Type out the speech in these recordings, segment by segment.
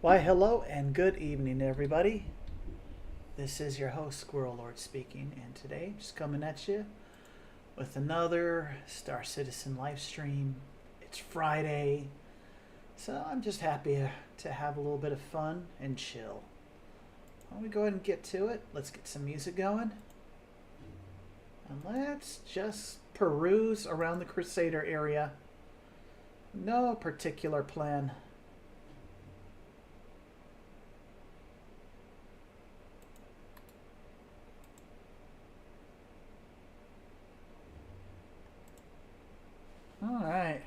Why, hello and good evening, everybody. This is your host, Squirrel Lord, speaking, and today, just coming at you with another Star Citizen live stream. It's Friday, so I'm just happy to have a little bit of fun and chill. Why don't we go ahead and get to it? Let's get some music going. And let's just peruse around the Crusader area. No particular plan. All right.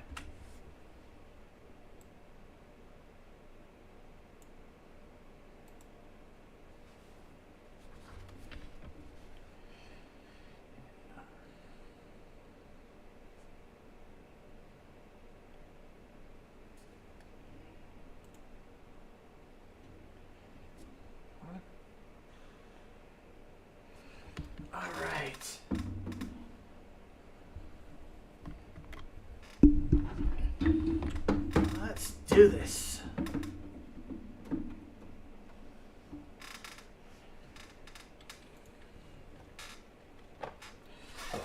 All right. Let's do this.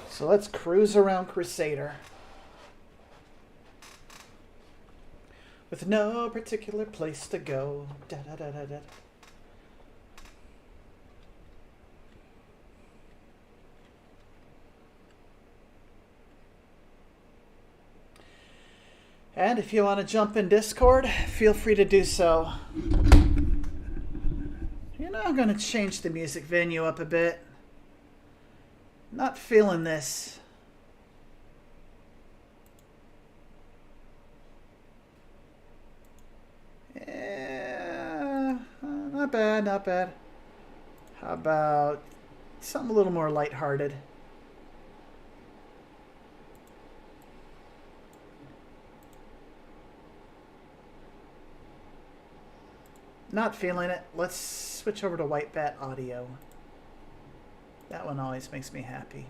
So let's cruise around Crusader with no particular place to go. Da, da, da, da, da. And if you want to jump in Discord, feel free to do so. You know, I'm going to change the music venue up a bit. Not feeling this. Yeah, not bad, not bad. How about something a little more lighthearted? Not feeling it. Let's switch over to White Bat Audio. That one always makes me happy.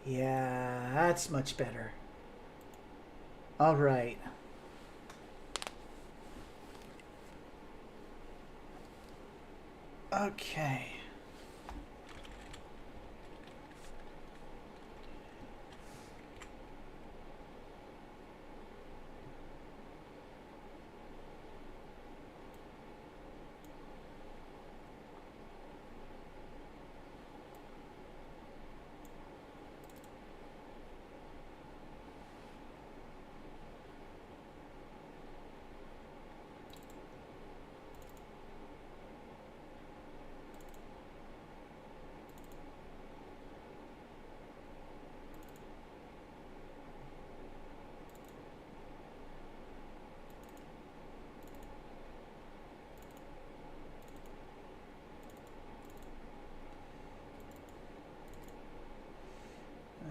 Yeah, that's much better. All right. Okay.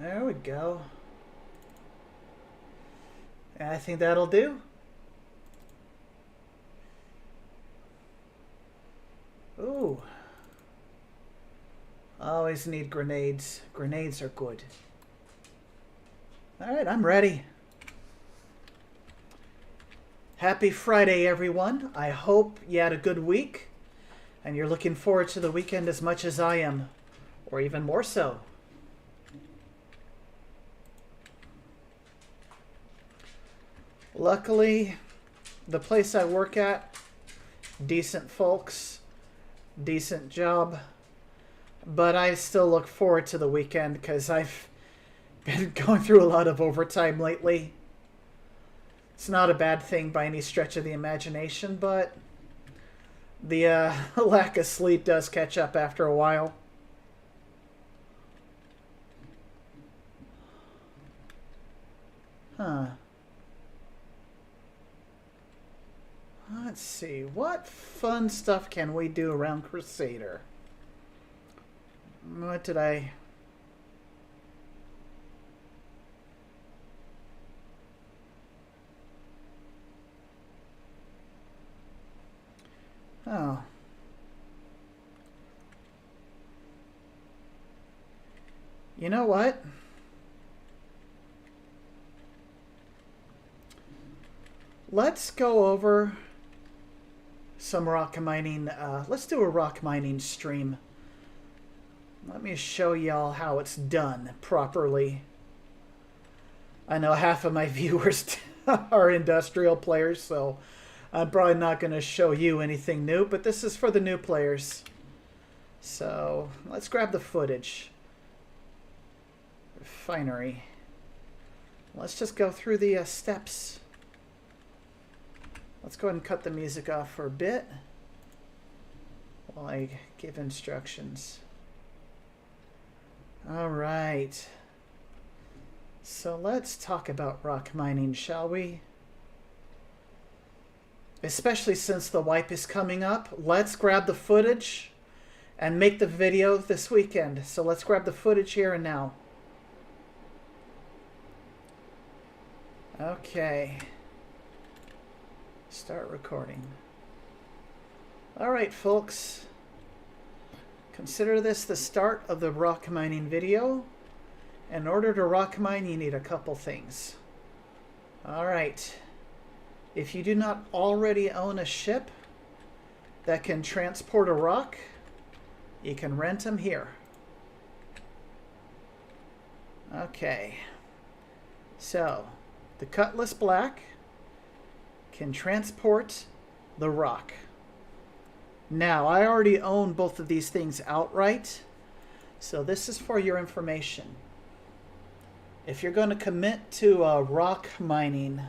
There we go. I think that'll do. Ooh. Always need grenades. Grenades are good. Alright, I'm ready. Happy Friday, everyone. I hope you had a good week and you're looking forward to the weekend as much as I am, or even more so. Luckily, the place I work at, decent folks, decent job, but I still look forward to the weekend because I've been going through a lot of overtime lately. It's not a bad thing by any stretch of the imagination, but the lack of sleep does catch up after a while. Huh. Let's see, what fun stuff can we do around Crusader? What did I... Oh. You know what? let's go over some rock mining. Let's do a rock mining stream. Let me show y'all how it's done properly. I know half of my viewers are industrial players, so I'm probably not going to show you anything new, but this is for the new players. So let's grab the footage. Refinery. Let's just go through the steps. Let's go ahead and cut the music off for a bit while I give instructions. All right. So let's talk about rock mining, shall we? Especially since the wipe is coming up, let's grab the footage and make the video this weekend. So let's grab the footage here and now. Okay. Start recording. All right, folks. Consider this the start of the rock mining video. In order to rock mine, you need a couple things. All right. If you do not already own a ship that can transport a rock, you can rent them here. Okay. So, the Cutlass Black can transport the rock. Now, I already own both of these things outright, so this is for your information. If you're going to commit to rock mining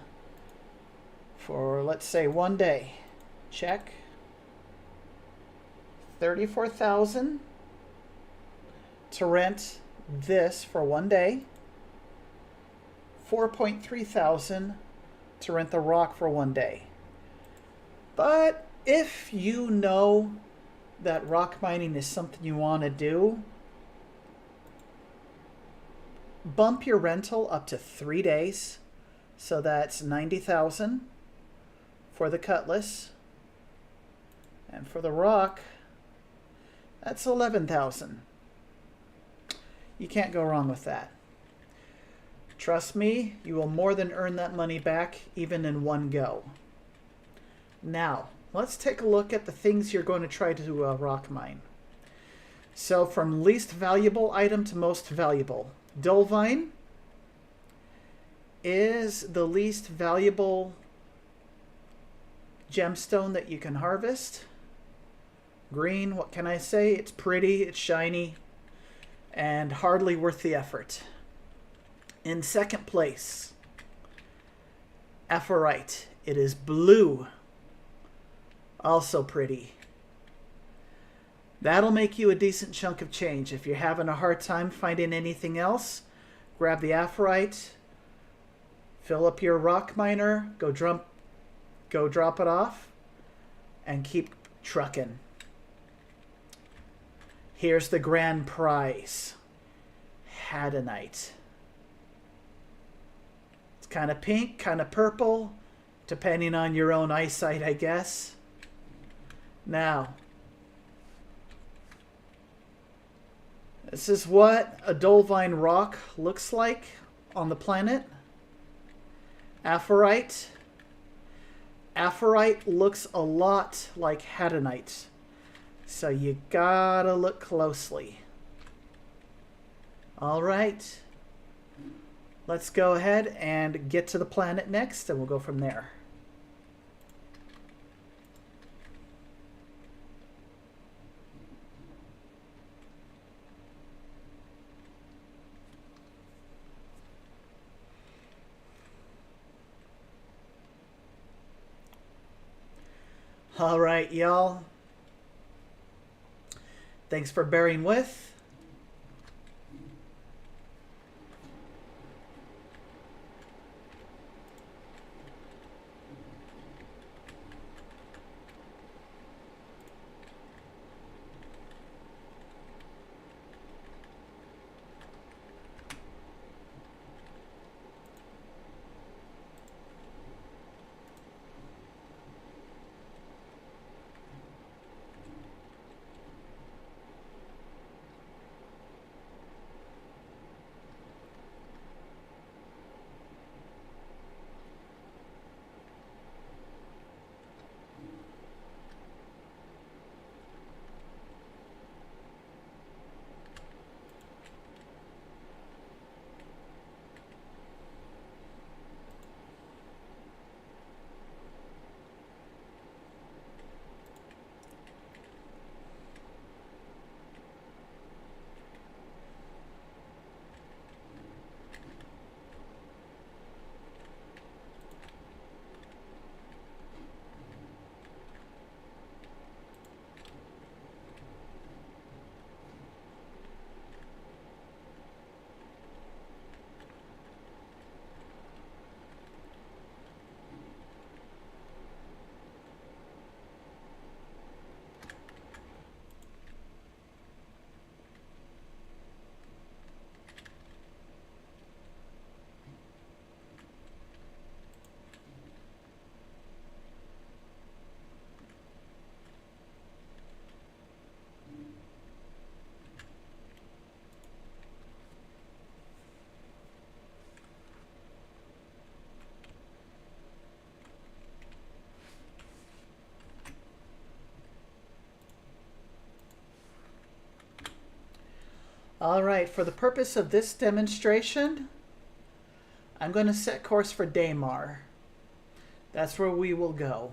for, let's say, 1 day, check. 34,000 to rent this for 1 day. 4.3 thousand to rent the rock for 1 day. But if you know that rock mining is something you want to do, bump your rental up to 3 days. So that's 90,000 for the Cutlass. And for the rock, that's 11,000. You can't go wrong with that. Trust me, you will more than earn that money back even in one go. Now, let's take a look at the things you're going to try to rock mine. So from least valuable item to most valuable. Dolvine is the least valuable gemstone that you can harvest. Green, what can I say? It's pretty, it's shiny, and hardly worth the effort. In second place, Ephrite. It is blue. Also pretty. That'll make you a decent chunk of change. If you're having a hard time finding anything else, grab the Ephrite, fill up your rock miner, go drop it off, and keep trucking. Here's the grand prize. Hadanite. It's kind of pink, kind of purple, depending on your own eyesight, I guess. Now, this is what a Dolvine rock looks like on the planet. Ephrite. Ephrite looks a lot like Hadanite, so you gotta look closely. All right. Let's go ahead and get to the planet next, and we'll go from there. All right, y'all. Thanks for bearing with. All right, for the purpose of this demonstration, I'm going to set course for Daymar. That's where we will go.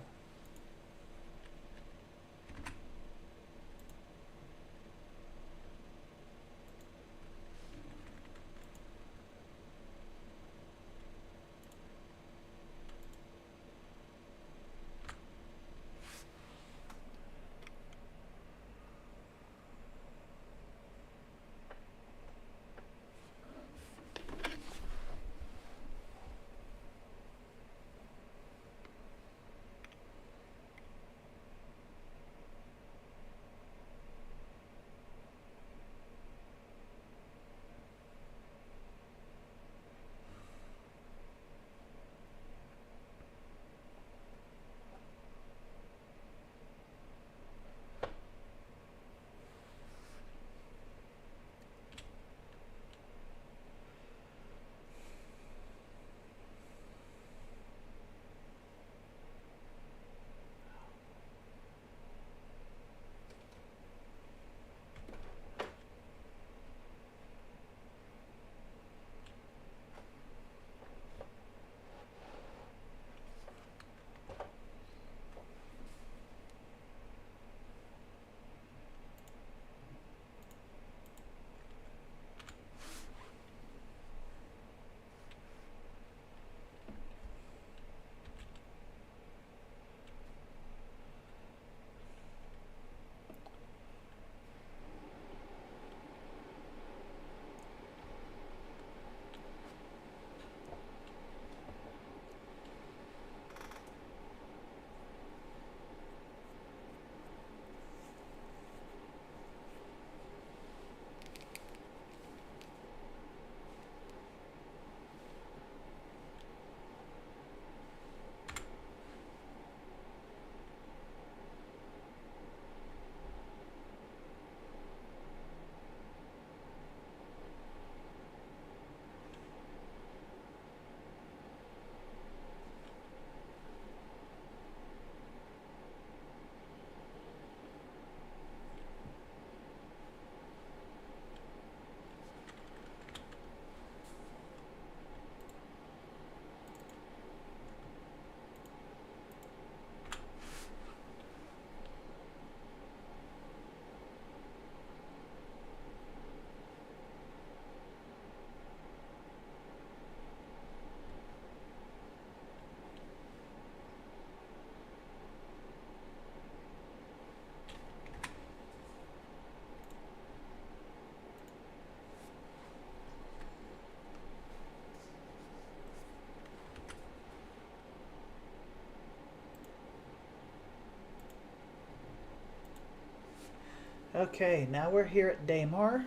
Okay, now we're here at Daymar.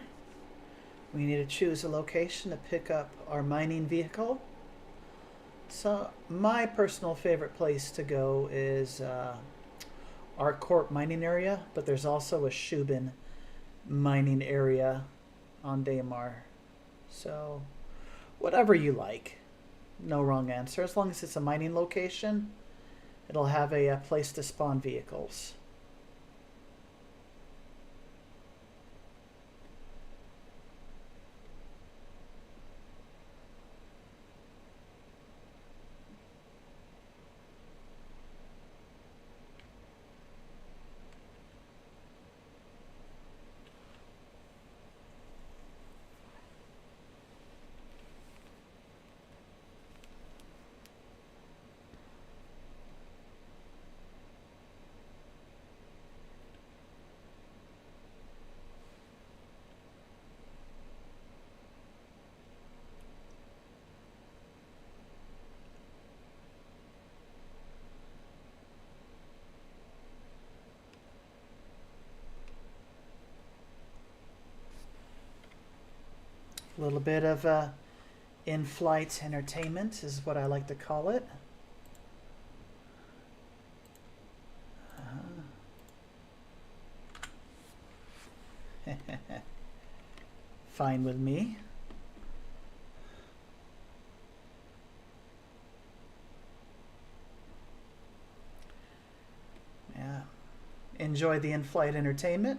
We need to choose a location to pick up our mining vehicle. So my personal favorite place to go is our Corp mining area, but there's also a Shubin mining area on Daymar. So whatever you like. No wrong answer. As long as it's a mining location, it'll have a place to spawn vehicles. A little bit of in-flight entertainment is what I like to call it. Fine with me. Yeah. Enjoy the in-flight entertainment.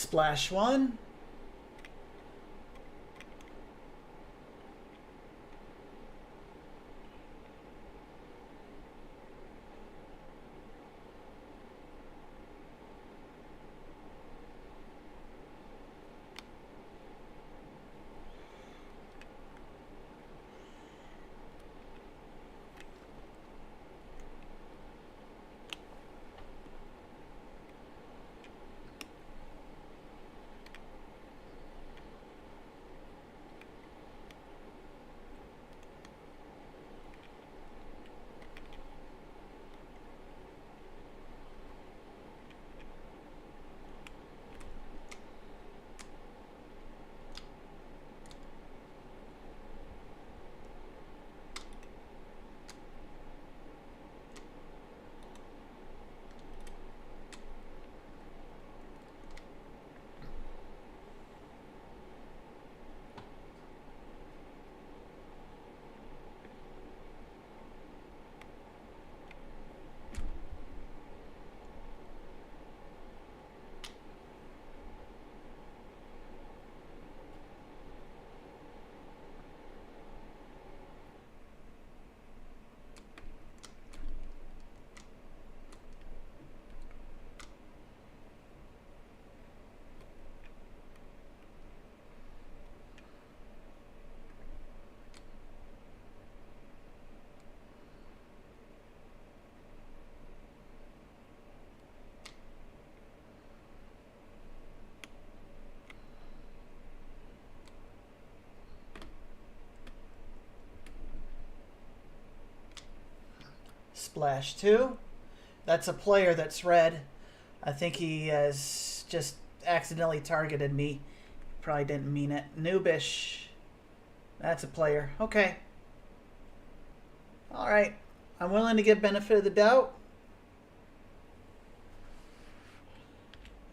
Splash one. Splash two. That's a player that's red. I think he has just accidentally targeted me. Probably didn't mean it. Noobish. That's a player. Okay. Alright. I'm willing to give benefit of the doubt.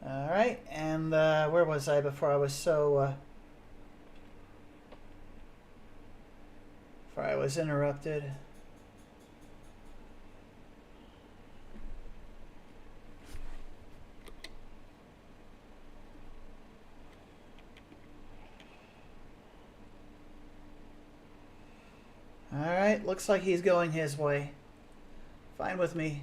Alright. And where was I before I was so... before I was interrupted? Alright, looks like he's going his way. Fine with me.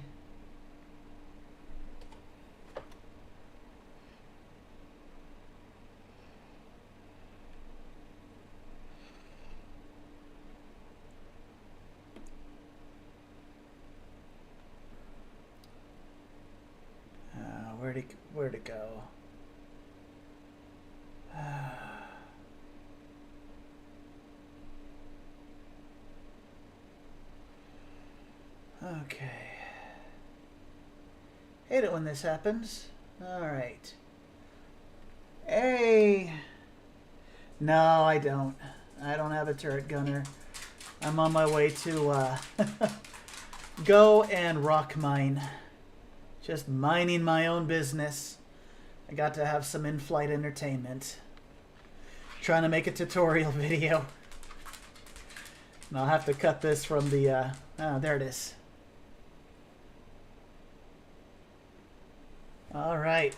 Where'd it go? Okay. Hate it when this happens. Alright. Hey! No, I don't. I don't have a turret gunner. I'm on my way to go and rock mine. Just minding my own business. I got to have some in-flight entertainment. Trying to make a tutorial video. And I'll have to cut this from the... oh, there it is. All right.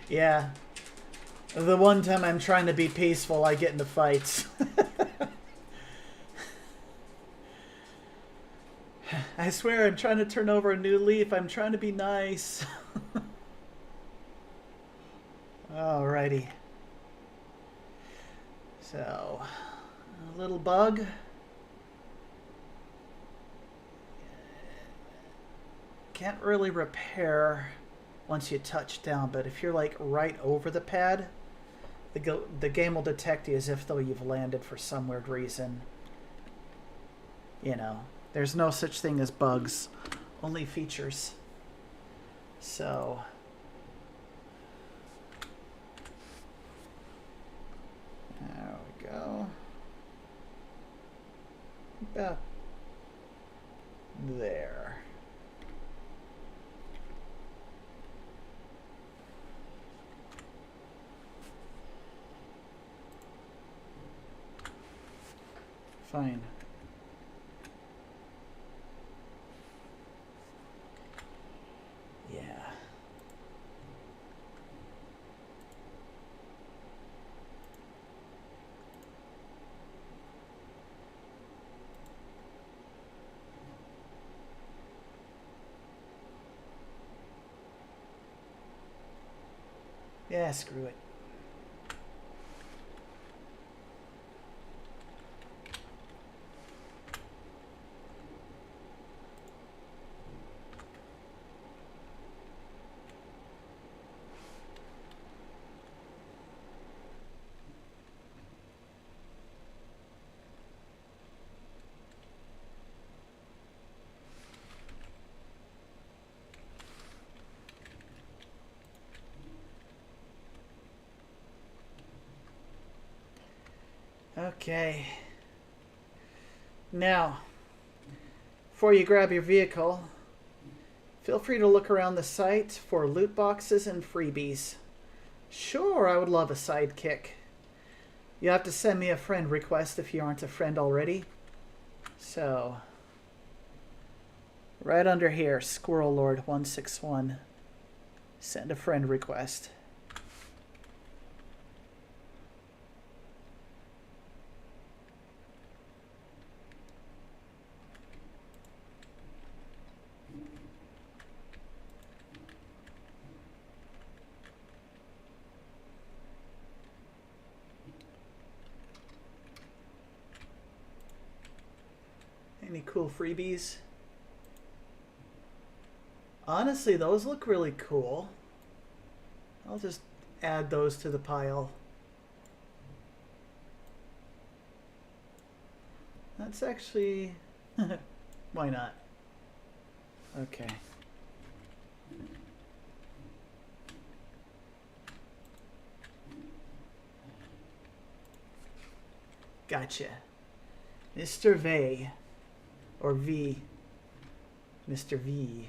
Yeah. The one time I'm trying to be peaceful, I get into fights. I swear I'm trying to turn over a new leaf. I'm trying to be nice. Alrighty. So, a little bug. Can't really repair once you touch down, but if you're like right over the pad, the game will detect you as if though you've landed for some weird reason. You know, there's no such thing as bugs, only features. So... there we go. About there. fine. Yeah. Yeah, screw it. Okay. Now, before you grab your vehicle, feel free to look around the site for loot boxes and freebies. Sure, I would love a sidekick. You have to send me a friend request if you aren't a friend already. So, right under here, Squirrel Lord 161. Send a friend request. Any cool freebies? Honestly, those look really cool. I'll just add those to the pile. That's actually... Why not? Okay. Gotcha. Mr. V. Or V. Mr. V.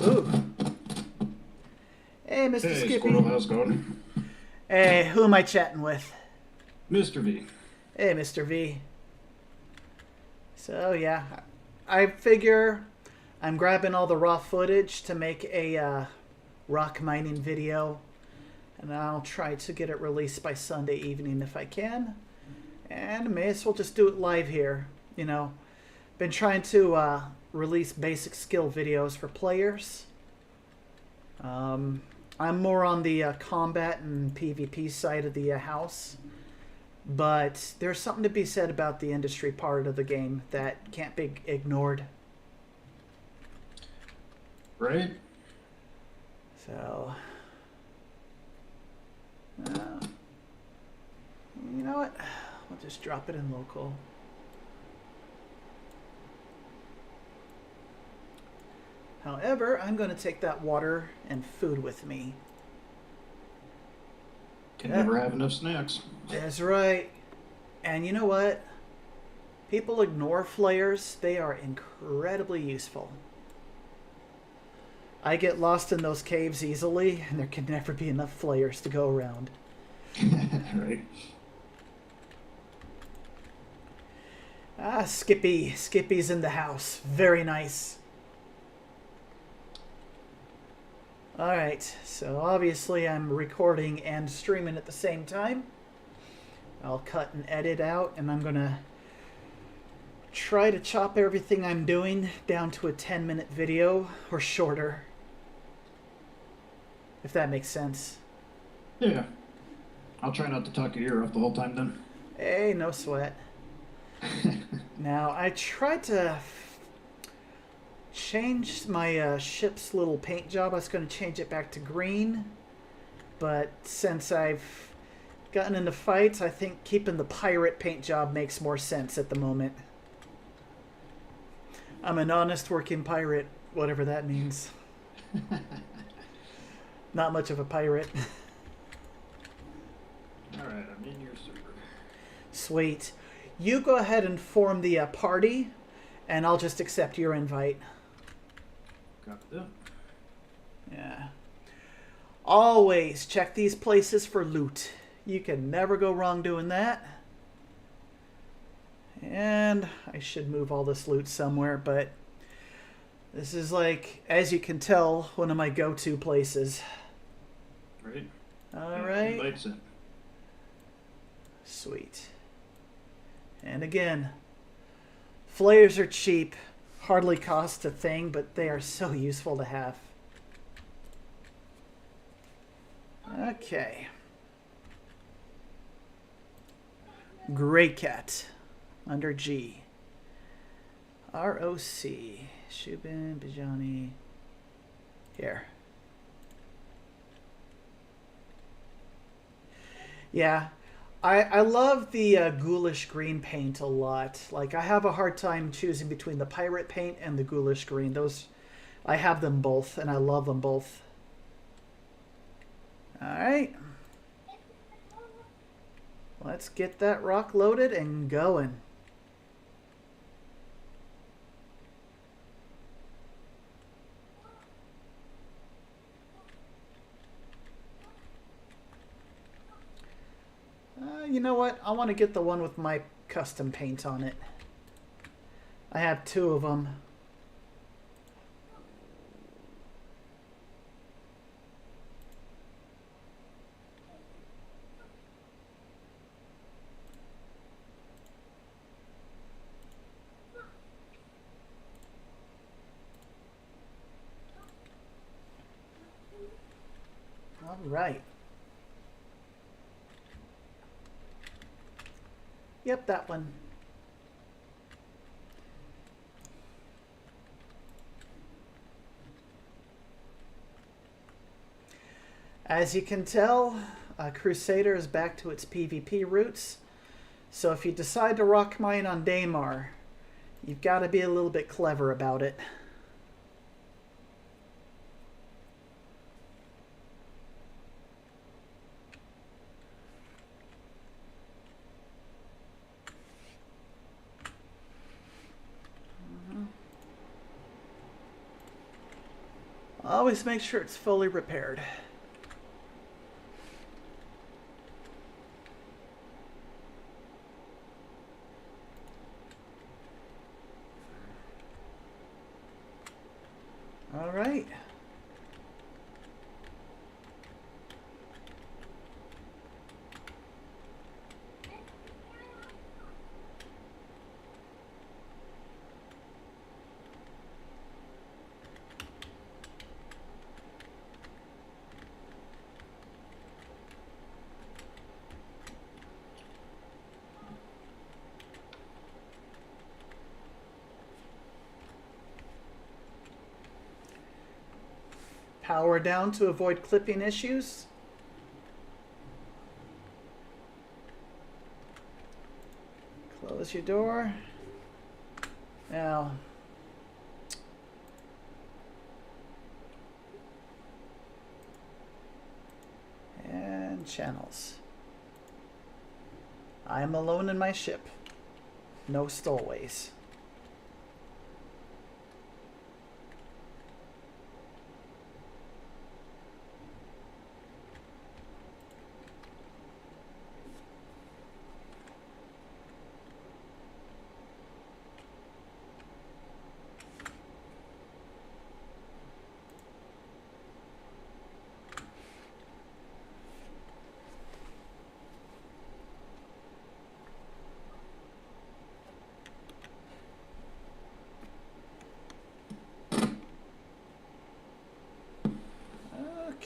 Ooh. Hey, Mr. Hey, Skippy. Squirrel, how's it going? Hey, who am I chatting with? Mr. V. Hey, Mr. V. So, yeah. I figure I'm grabbing all the raw footage to make a rock mining video. And I'll try to get it released by Sunday evening if I can. And may as well just do it live here. You know, been trying to release basic skill videos for players. I'm more on the combat and PvP side of the house. But there's something to be said about the industry part of the game that can't be ignored. Right? So, you know what? We'll just drop it in local. However, I'm going to take that water and food with me. Can never have enough snacks. That's right. And you know what? People ignore flares. They are incredibly useful. I get lost in those caves easily, and there can never be enough flares to go around. Right. Ah, Skippy. Skippy's in the house. Very nice. Alright, so obviously I'm recording and streaming at the same time. I'll cut and edit out, and I'm gonna try to chop everything I'm doing down to a 10-minute video or shorter. If that makes sense. Yeah. I'll try not to talk your ear off the whole time then. Hey, no sweat. Now, I tried to change my ship's little paint job. I was going to change it back to green. But since I've gotten into fights, I think keeping the pirate paint job makes more sense at the moment. I'm an honest working pirate, whatever that means. Not much of a pirate. Alright, I'm in your server. Sweet. You go ahead and form the party, and I'll just accept your invite. Copy that. Yeah. Always check these places for loot. You can never go wrong doing that. And I should move all this loot somewhere, but this is like, as you can tell, one of my go-to places. Right. All right. Invites in. Sweet. And again, flares are cheap, hardly cost a thing, but they are so useful to have. Okay. Gray Cat under G. R-O-C. Shubin, Bijani. Here. Yeah. I love the ghoulish green paint a lot. Like, I have a hard time choosing between the pirate paint and the ghoulish green. Those, I have them both, and I love them both. Alright. Let's get that rock loaded and going. You know what? I want to get the one with my custom paint on it. I have two of them. All right. Yep, that one. As you can tell, Crusader is back to its PvP roots. So if you decide to rock mine on Daymar, you've got to be a little bit clever about it. Always make sure it's fully repaired. All right. Power down to avoid clipping issues. Close your door. Now, and channels. I am alone in my ship. No stowaways.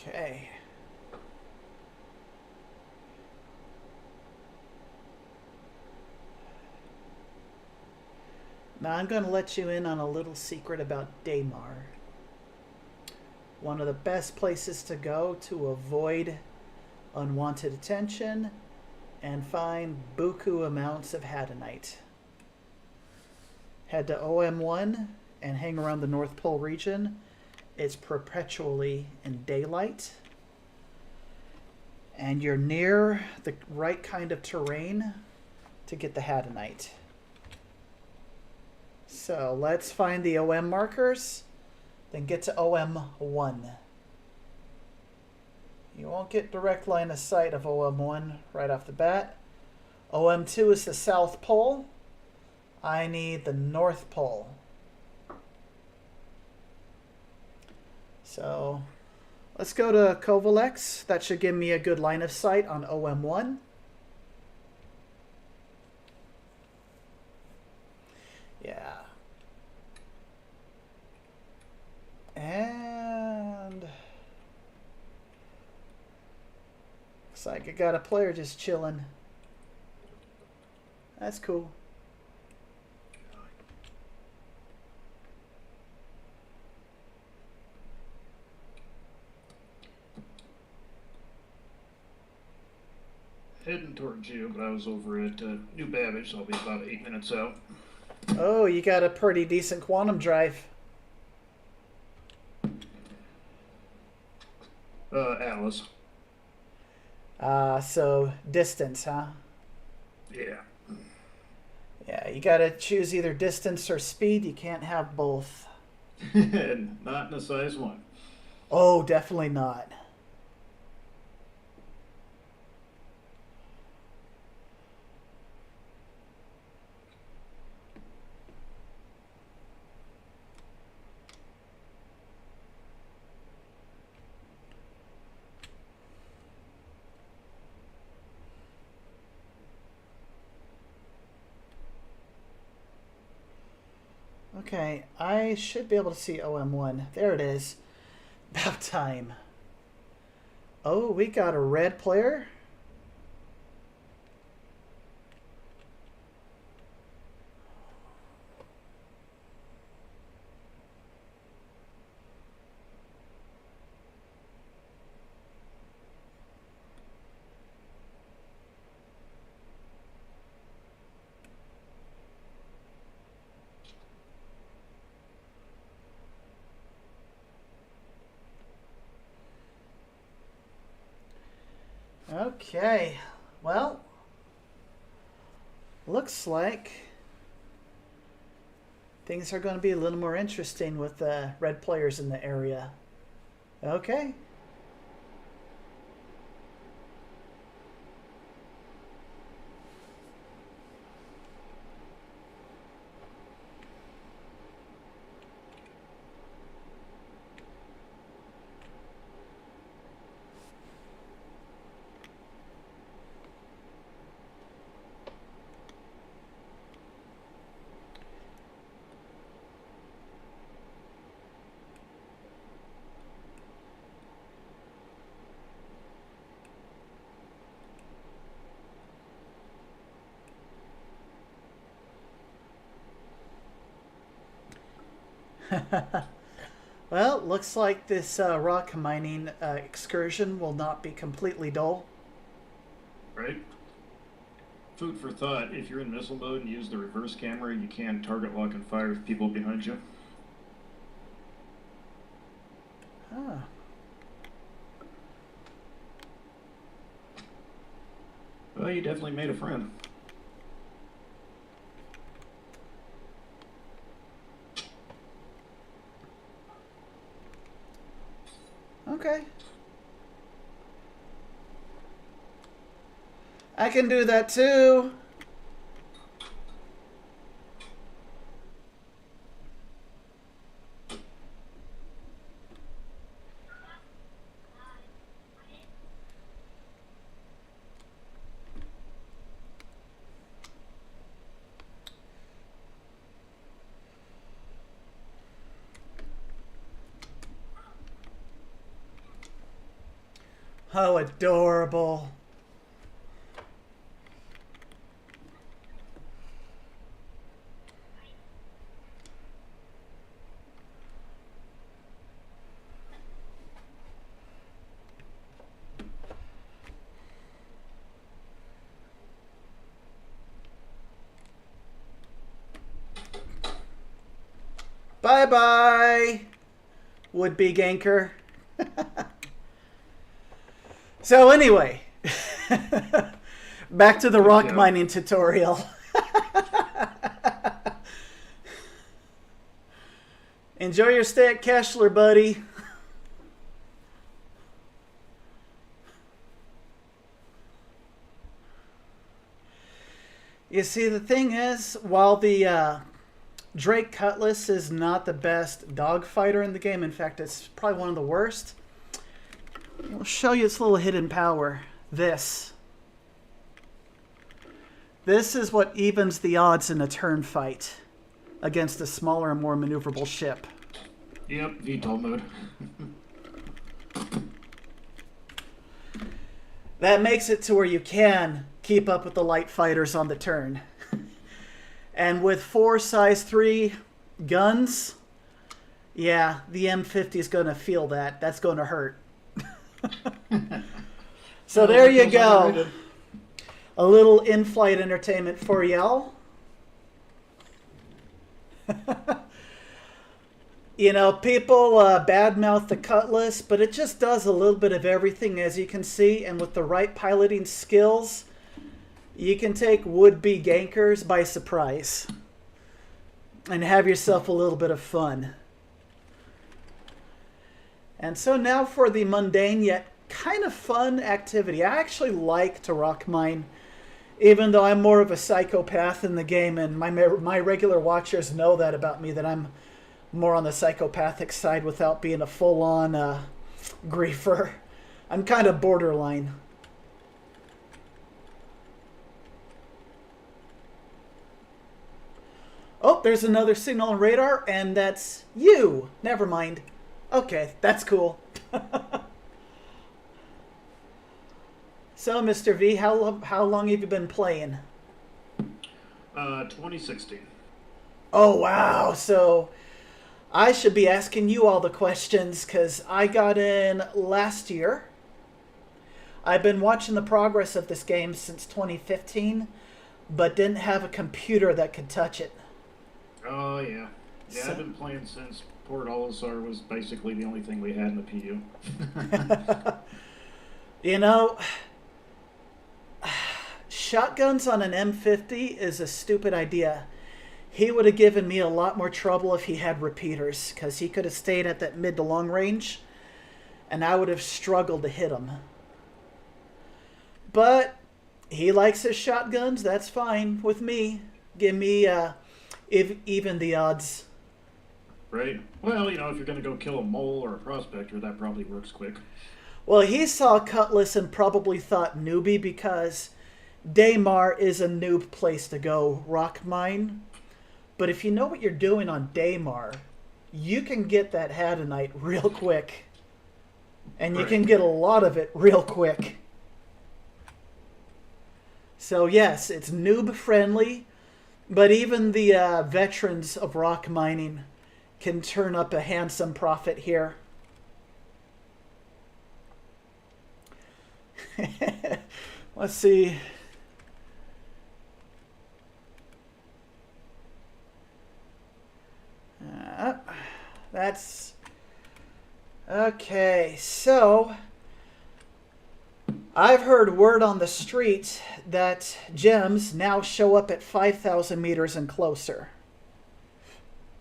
Okay. Now I'm going to let you in on a little secret about Daymar. One of the best places to go to avoid unwanted attention and find buku amounts of Hadanite. Head to OM1 and hang around the North Pole region. It's perpetually in daylight, and you're near the right kind of terrain to get the Hadanite. So let's find the OM markers, then get to OM1. You won't get direct line of sight of OM1 right off the bat. OM2 is the South Pole. I need the North Pole. So let's go to Kovalex. That should give me a good line of sight on OM1. Yeah. And looks like I got a player just chilling. That's cool. Heading towards you, but I was over at New Babbage, so I'll be about 8 minutes out. Oh, you got a pretty decent quantum drive. Alice. So distance, huh? Yeah. Yeah, you gotta choose either distance or speed. You can't have both. Not in a size 1. Oh, definitely not. Okay, I should be able to see OM1. There it is. About time. Oh, we got a red player. Okay, well, looks like things are going to be a little more interesting with the red players in the area. Okay. Well, looks like this rock mining excursion will not be completely dull. Right? Food for thought, if you're in missile mode and use the reverse camera, you can target lock and fire people behind you. Huh. Well, you definitely made a friend. Okay. I can do that too. How adorable. Bye-bye, would-be ganker. So anyway, Back to the rock Yeah. mining tutorial. Enjoy your stay at Keshler, buddy. You see, the thing is, while the Drake Cutlass is not the best dogfighter in the game, in fact, it's probably one of the worst, I'll show you its little hidden power. This is what evens the odds in a turn fight against a smaller and more maneuverable ship. Yep, VTOL mode. That makes it to where you can keep up with the light fighters on the turn. And with 4 size 3 guns, yeah, the M50 is going to feel that. That's going to hurt. So there you go. A little in-flight entertainment for y'all. You know, people badmouth the Cutlass, but it just does a little bit of everything, as you can see. And with the right piloting skills, you can take would-be gankers by surprise and have yourself a little bit of fun. And so now for the mundane yet kind of fun activity. I actually like to rock mine, even though I'm more of a psychopath in the game, and my regular watchers know that about me, that I'm more on the psychopathic side without being a full-on griefer. I'm kind of borderline. Oh, there's another signal on radar, and that's you. Never mind. Okay, that's cool. So, Mr. V, how long have you been playing? 2016. Oh, wow. So I should be asking you all the questions because I got in last year. I've been watching the progress of this game since 2015, but didn't have a computer that could touch it. Oh, yeah. Yeah, So- I've been playing since Port Olisar was basically the only thing we had in the PU. You know, shotguns on an M50 is a stupid idea. He would have given me a lot more trouble if he had repeaters, because he could have stayed at that mid to long range, and I would have struggled to hit him. But he likes his shotguns. That's fine with me. Give me even the odds. Right? Well, you know, if you're going to go kill a mole or a prospector, that probably works quick. Well, he saw Cutlass and probably thought newbie, because Daymar is a noob place to go rock mine. But if you know what you're doing on Daymar, you can get that Hadanite real quick. And you Right. can get a lot of it real quick. So yes, it's noob friendly, but even the veterans of rock mining can turn up a handsome profit here. Let's see. That's okay. So I've heard word on the street that gems now show up at 5,000 meters and closer.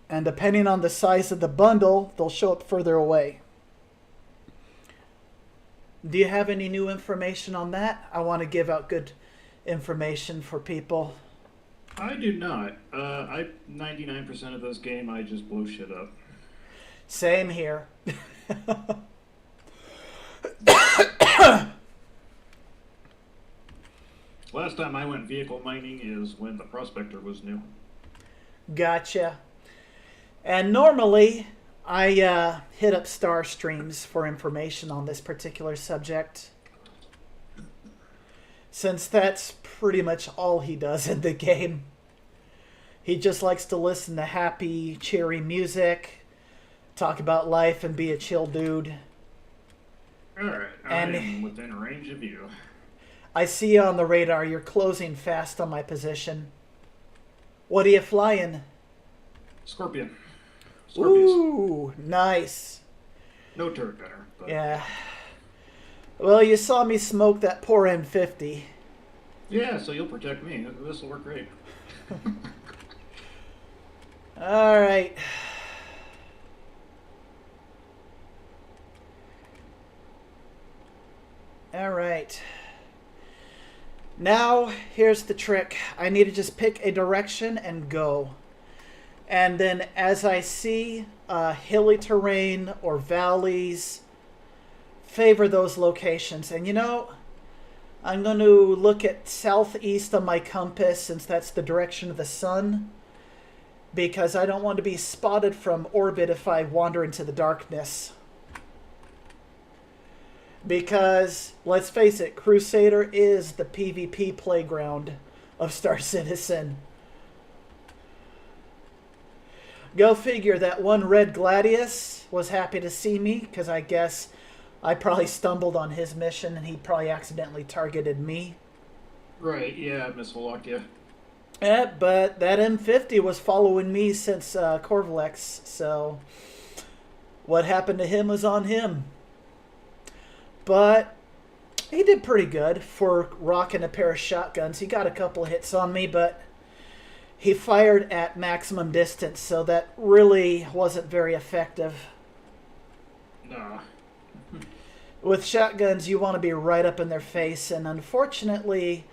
And depending on the size of the bundle, they'll show up further away. Do you have any new information on that? I want to give out good information for people. I do not. 99% of this game, I just blow shit up. Same here. Last time I went vehicle mining is when the prospector was new. Gotcha. And normally, I hit up Star Streams for information on this particular subject, since that's pretty much all he does in the game. He just likes to listen to happy, cheery music, talk about life, and be a chill dude. Alright, I And- am within range of you. I see you on the radar. You're closing fast on my position. What are you flying? Scorpion. Scorpius. Ooh, nice. No turret gunner, but Yeah. Well, you saw me smoke that poor M50. Yeah, so you'll protect me. This will work great. All right. All right. Now, here's the trick. I need to just pick a direction and go. And then as I see hilly terrain or valleys, favor those locations. And I'm going to look at southeast on my compass since that's the direction of the sun, because I don't want to be spotted from orbit if I wander into the darkness. Because, let's face it, Crusader is the PvP playground of Star Citizen. Go figure, that one Red Gladius was happy to see me, because I guess I probably stumbled on his mission and he probably accidentally targeted me. Right, yeah, missile locked you. But that M50 was following me since Corvalex, so what happened to him was on him. But he did pretty good for rocking a pair of shotguns. He got a couple hits on me, but he fired at maximum distance, so that really wasn't very effective. Nah. With shotguns, you want to be right up in their face, and unfortunately,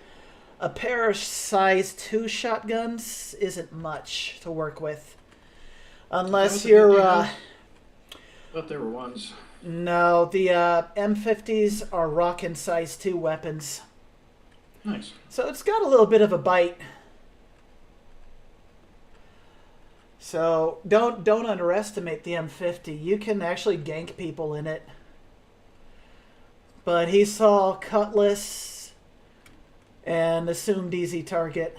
a pair of size 2 shotguns isn't much to work with. Unless you're... I thought there were ones. No, the M50s are rocking size 2 weapons. Nice. So it's got a little bit of a bite. So don't underestimate the M50. You can actually gank people in it. But he saw Cutlass and assumed easy target.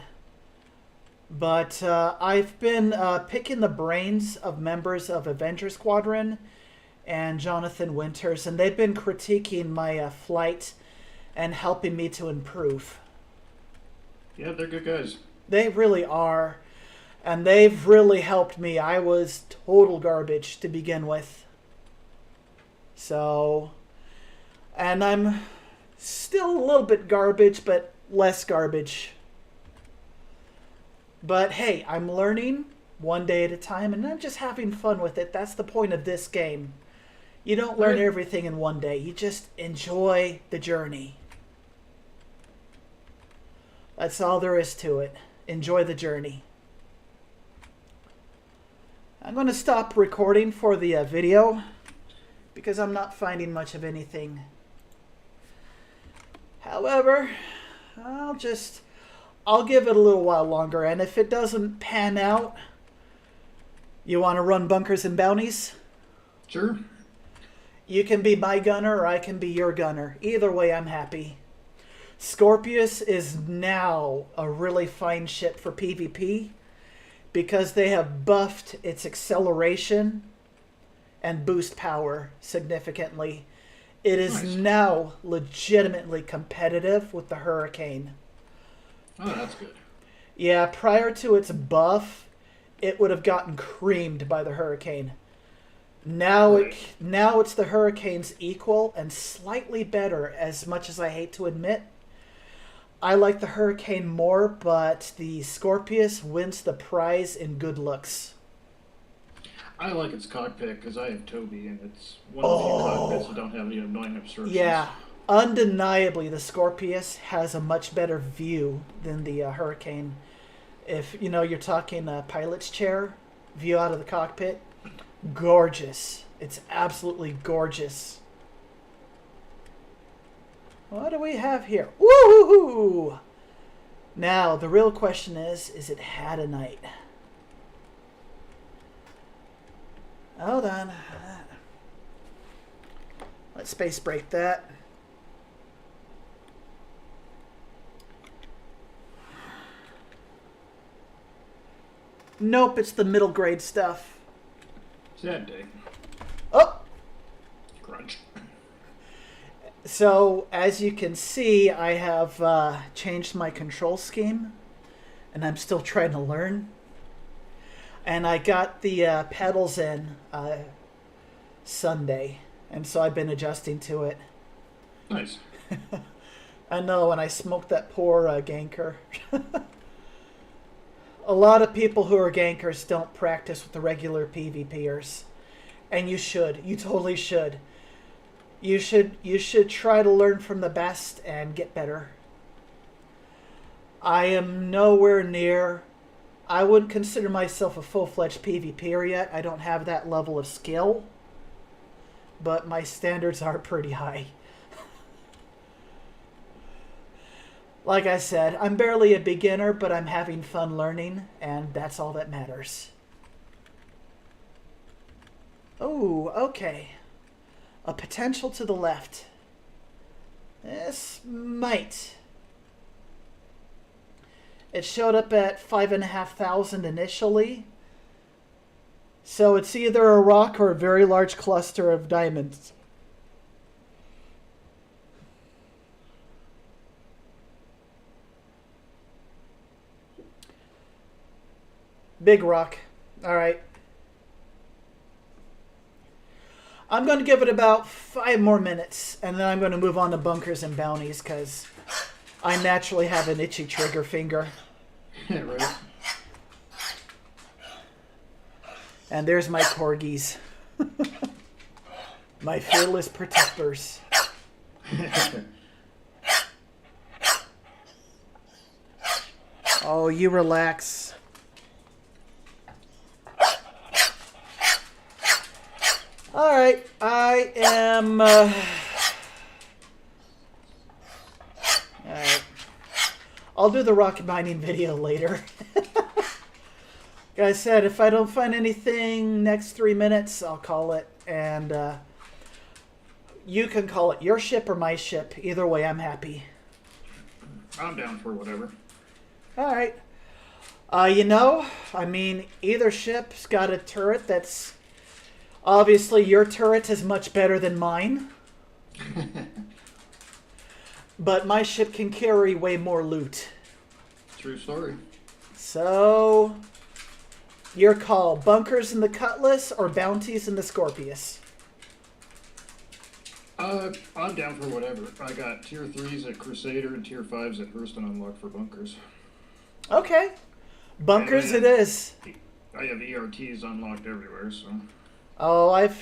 But I've been picking the brains of members of Avenger Squadron and Jonathan Winters, and they've been critiquing my flight and helping me to improve. Yeah, they're good guys. They really are. And they've really helped me. I was total garbage to begin with. So, and I'm still a little bit garbage, but less garbage. But hey, I'm learning one day at a time, and I'm just having fun with it. That's the point of this game. You don't learn everything in one day. You just enjoy the journey. That's all there is to it. Enjoy the journey. I'm going to stop recording for the video because I'm not finding much of anything. However, I'll give it a little while longer, and if it doesn't pan out, you want to run bunkers and bounties? Sure. You can be my gunner or I can be your gunner. Either way, I'm happy. Scorpius is now a really fine ship for PvP because they have buffed its acceleration and boost power significantly. It is now legitimately competitive with the Hurricane. Oh, that's good. Yeah, prior to its buff, it would have gotten creamed by the Hurricane. Now it's the Hurricane's equal and slightly better, as much as I hate to admit. I like the Hurricane more, but the Scorpius wins the prize in good looks. I like its cockpit because I have Toby, and it's one of the few cockpits that don't have any annoying obstructions. Yeah, undeniably, the Scorpius has a much better view than the Hurricane. If you're talking pilot's chair, view out of the cockpit, gorgeous. It's absolutely gorgeous. What do we have here? Woo-hoo-hoo! Now, the real question is it Hadanite? Hold on. Let's space break that. Nope, it's the middle grade stuff. Sad day. Oh! Crunch. So, as you can see, I have changed my control scheme, and I'm still trying to learn. And I got the pedals in Sunday, and so I've been adjusting to it. Nice. I know, and I smoked that poor ganker. A lot of people who are gankers don't practice with the regular PvPers. And you should. You totally should. You should try to learn from the best and get better. I am nowhere near... I wouldn't consider myself a full-fledged PvPer yet. I don't have that level of skill. But my standards are pretty high. Like I said, I'm barely a beginner, but I'm having fun learning, and that's all that matters. Oh, okay. A potential to the left. This might. It showed up at 5,500 initially. So it's either a rock or a very large cluster of diamonds. Big rock. All right. I'm going to give it about 5 more minutes, and then I'm going to move on to bunkers and bounties, because I naturally have an itchy trigger finger. Yeah, right. And there's my corgis. My fearless protectors. Oh, you relax. Alright, I am... Alright. I'll do the rock mining video later. Like I said, if I don't find anything next 3 minutes, I'll call it. And you can call it your ship or my ship. Either way, I'm happy. I'm down for whatever. Alright. You know, I mean, either ship's got a turret that's... Obviously, your turret is much better than mine. But my ship can carry way more loot. True story. So, your call. Bunkers in the Cutlass or bounties in the Scorpius? I'm down for whatever. I got tier 3s at Crusader and tier 5s at Hurston unlocked for bunkers. Okay. Bunkers it is. I have ERTs unlocked everywhere, so... Oh, I've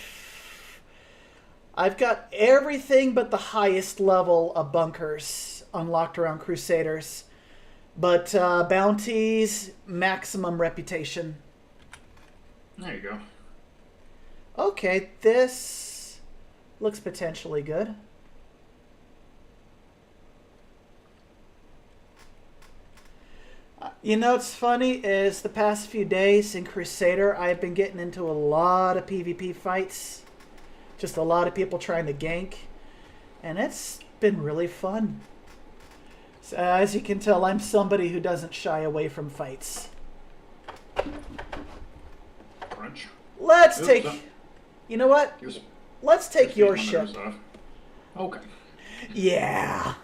got everything but the highest level of bunkers unlocked around Crusaders. But bounties, maximum reputation. There you go. Okay, this looks potentially good. You know what's funny is the past few days in Crusader, I've been getting into a lot of PvP fights. Just a lot of people trying to gank. And it's been really fun. So, as you can tell, I'm somebody who doesn't shy away from fights. Crunch. Let's take... You know what? Let's take your ship. Okay. Yeah.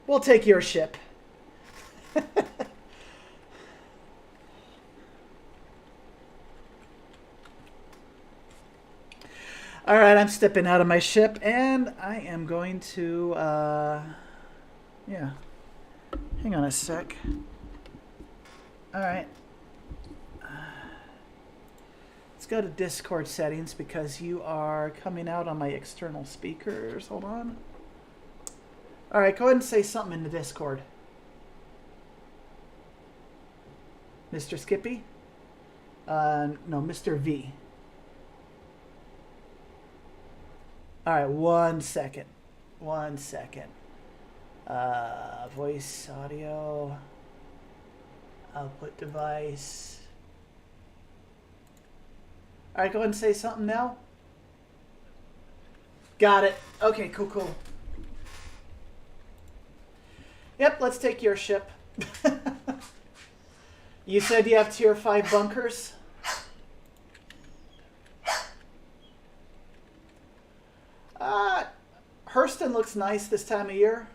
We'll take your ship. All right, I'm stepping out of my ship, and I am going to, yeah. Hang on a sec. All right. Let's go to Discord settings because you are coming out on my external speakers. Hold on. All right, go ahead and say something in the Discord. Mr. Skippy? No, Mr. V. All right, 1 second. 1 second. Voice, audio, output device. All right, go ahead and say something now. Got it. Okay, cool, cool. Yep, let's take your ship. You said you have tier 5 bunkers? Hurston looks nice this time of year.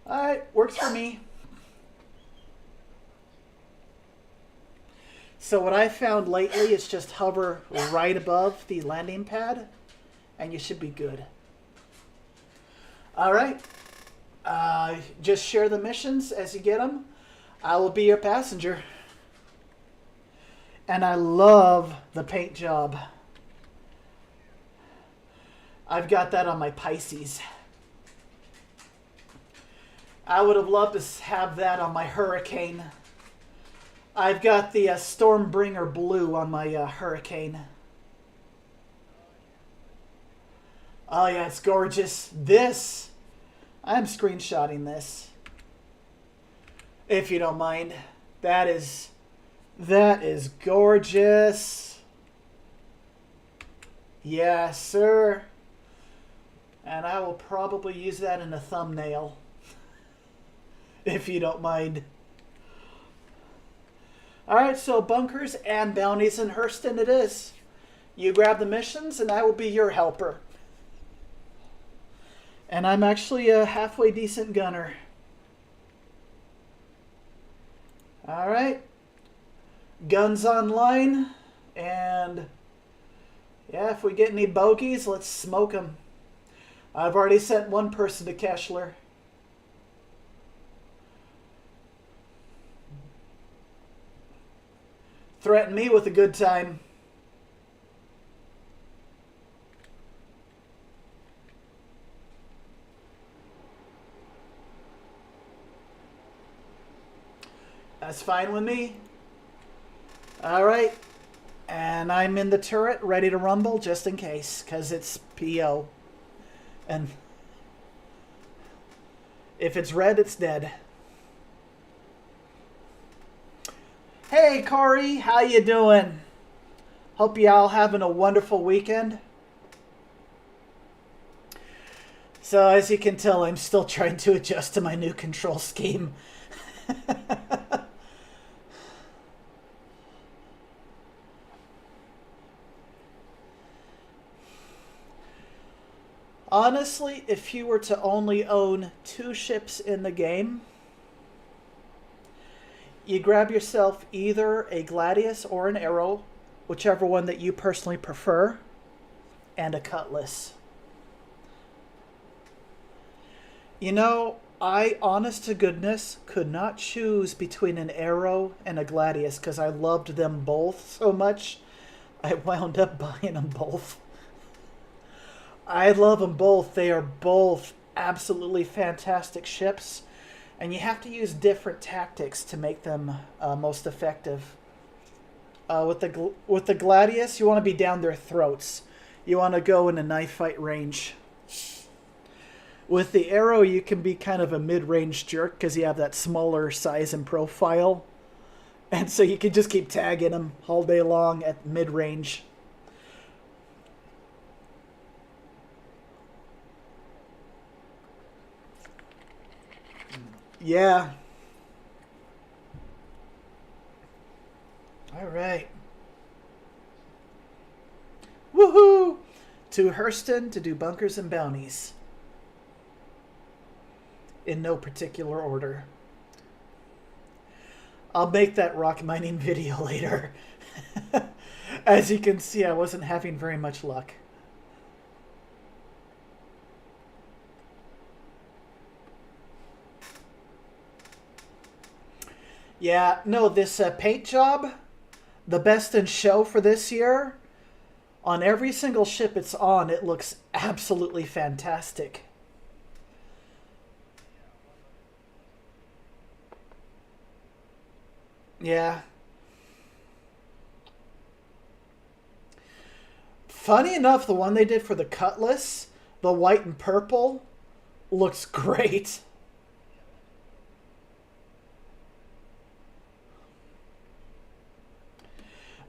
Alright, works for me. So what I found lately is just hover right above the landing pad, and you should be good. All right. Just share the missions as you get them. I will be your passenger. And I love the paint job. I've got that on my Pisces. I would have loved to have that on my Hurricane. I've got the Stormbringer blue on my Hurricane. Oh yeah, it's gorgeous. This, I'm screenshotting this, if you don't mind. That is gorgeous. Yes, sir. And I will probably use that in a thumbnail, if you don't mind. Alright, so bunkers and bounties in Hurston it is. You grab the missions and I will be your helper. And I'm actually a halfway decent gunner. Alright. Guns online. And yeah, if we get any bogeys, let's smoke them. I've already sent one person to Keshler. Threaten me with a good time. That's fine with me. All right. And I'm in the turret, ready to rumble just in case, because it's PO. And if it's red, it's dead. Hey, Corey, how you doing? Hope y'all having a wonderful weekend. So, as you can tell, I'm still trying to adjust to my new control scheme. Honestly, if you were to only own 2 ships in the game, you grab yourself either a Gladius or an Arrow, whichever one that you personally prefer, and a Cutlass. You know, I, honest to goodness, could not choose between an Arrow and a Gladius because I loved them both so much. I wound up buying them both. I love them both. They are both absolutely fantastic ships. And you have to use different tactics to make them most effective. With the Gladius, you want to be down their throats. You want to go in a knife fight range. With the Arrow, you can be kind of a mid-range jerk because you have that smaller size and profile. And so you can just keep tagging them all day long at mid-range. Yeah. All right. Woohoo! To Hurston to do bunkers and bounties. In no particular order. I'll make that rock mining video later. As you can see, I wasn't having very much luck. Yeah, no, this paint job, the best in show for this year, on every single ship it's on, it looks absolutely fantastic. Yeah. Funny enough, the one they did for the Cutlass, the white and purple, looks great.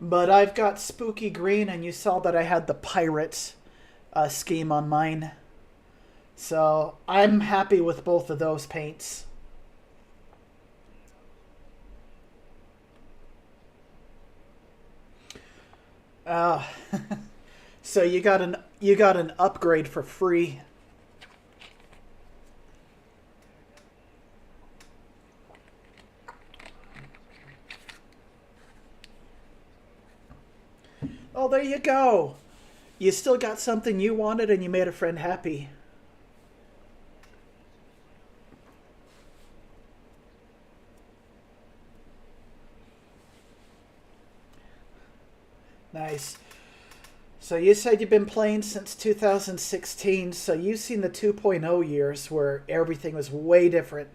But I've got spooky green, and you saw that I had the pirate scheme on mine. So I'm happy with both of those paints. So you got an upgrade for free. Oh, there you go. You still got something you wanted and you made a friend happy. Nice. So you said you've been playing since 2016, so you've seen the 2.0 years where everything was way different.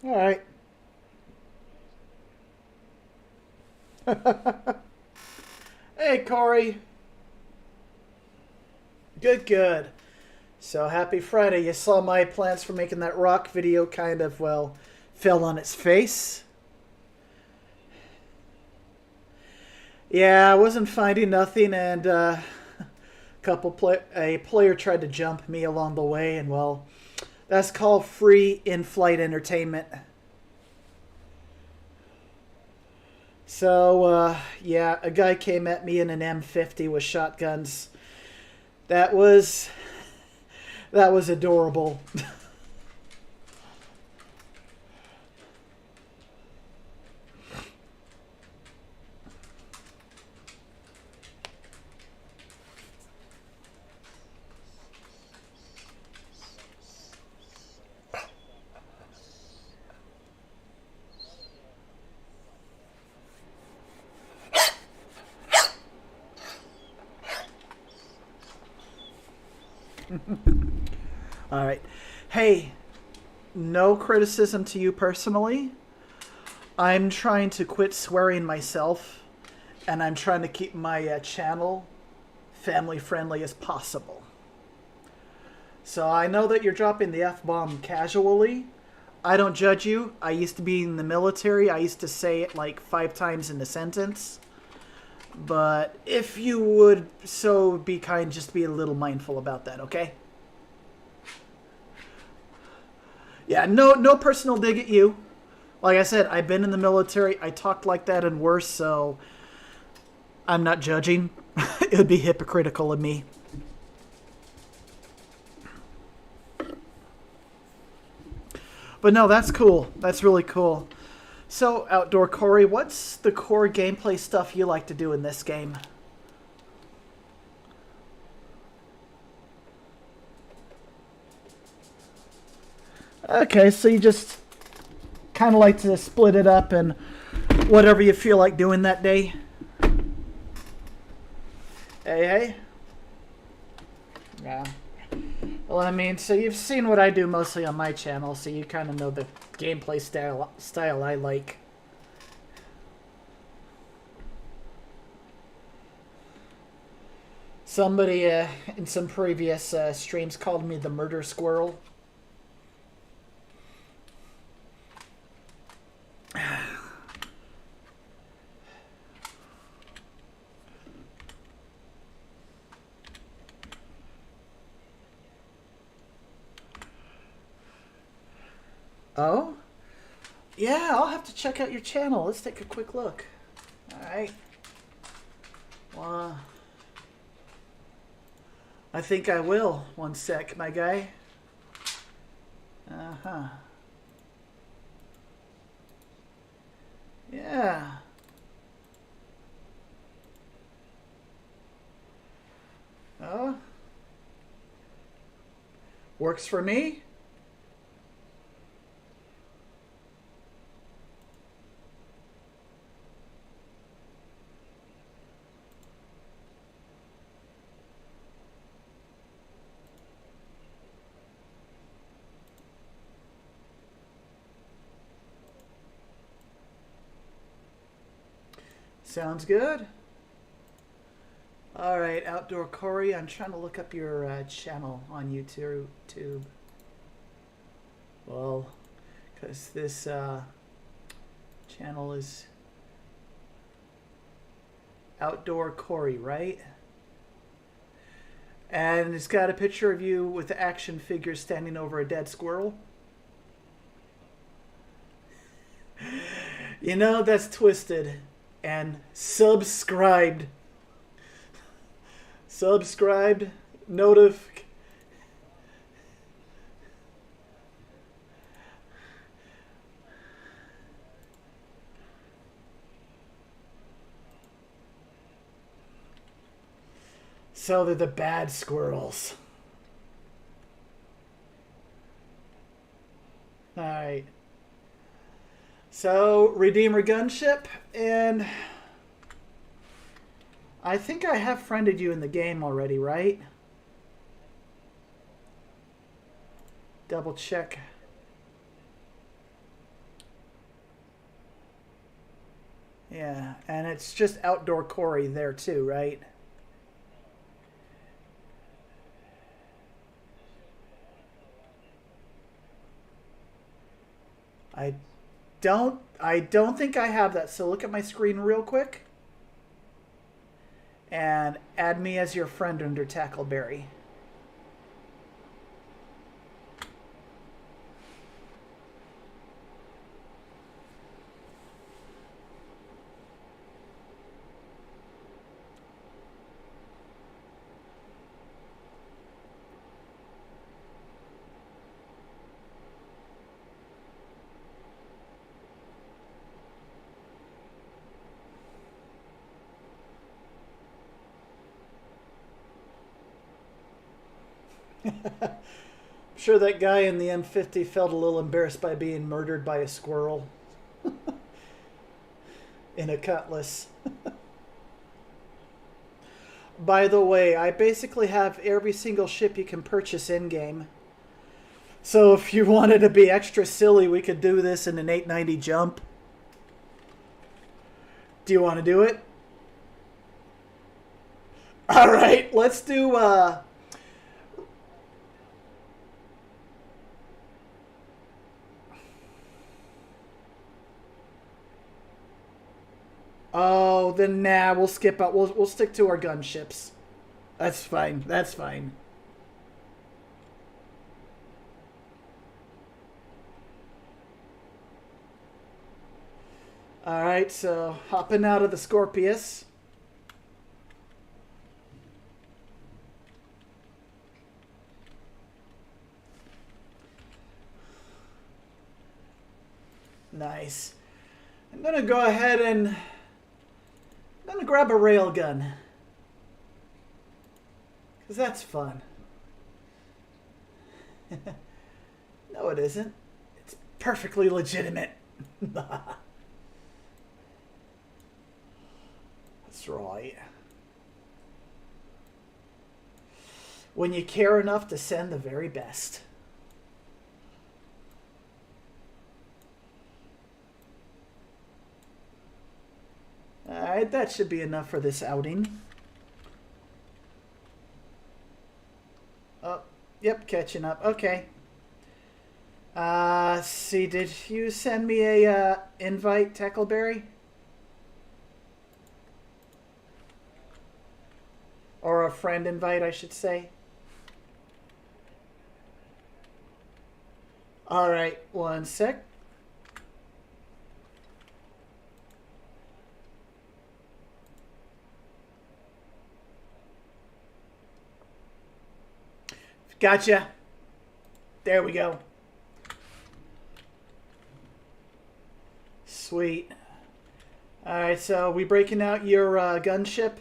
All right. Hey, Corey. Good, good. So happy Friday. You saw my plans for making that rock video kind of, well, fell on its face. Yeah, I wasn't finding nothing, and a player tried to jump me along the way, and well, that's called free in-flight entertainment. So yeah, a guy came at me in an M50 with shotguns. That was that was adorable. All right. Hey, no criticism to you personally. I'm trying to quit swearing myself, and I'm trying to keep my channel family friendly as possible. So I know that you're dropping the F-bomb casually. I don't judge you. I used to be in the military. I used to say it like 5 times in a sentence. But if you would so be kind, just be a little mindful about that, okay? Yeah, no personal dig at you. Like I said, I've been in the military. I talked like that and worse, so I'm not judging. It would be hypocritical of me. But no, that's cool. That's really cool. So, Outdoor Corey, what's the core gameplay stuff you like to do in this game? Okay, so you just kind of like to split it up and whatever you feel like doing that day. Hey. Yeah. Well, I mean, so you've seen what I do mostly on my channel, so you kind of know the gameplay style I like. Somebody in some previous streams called me the murder squirrel. Oh? Yeah, I'll have to check out your channel. Let's take a quick look. Alright. Well, I think I will. One sec, my guy. Uh-huh. Yeah. Oh. Works for me. Sounds good. All right, Outdoor Corey, I'm trying to look up your channel on YouTube. Well, because this channel is Outdoor Corey, right? And it's got a picture of you with the action figure standing over a dead squirrel. You know, that's twisted. And subscribed. Subscribed. Notif. So they're the bad squirrels. Alright. So, Redeemer Gunship, and I think I have friended you in the game already, right? Double check. Yeah, and it's just Outdoor Corey there too, right? I don't think I have that. So look at my screen real quick and add me as your friend under Tackleberry. I'm sure that guy in the M50 felt a little embarrassed by being murdered by a squirrel in a cutlass. By the way, I basically have every single ship you can purchase in-game. So if you wanted to be extra silly, we could do this in an 890 jump. Do you want to do it? Alright, let's do... Oh, then nah, we'll skip out. We'll stick to our gunships. That's fine. That's fine. Alright, so hopping out of the Scorpius. Nice. I'm gonna go ahead and I'm gonna grab a railgun. Because that's fun. No, it isn't. It's perfectly legitimate. That's right. When you care enough to send the very best. Alright, that should be enough for this outing. Oh, yep, catching up. Okay. See, did you send me a invite, Tackleberry? Or a friend invite, I should say. Alright, one sec. Gotcha. There we go. Sweet. Alright, so we breaking out your gunship?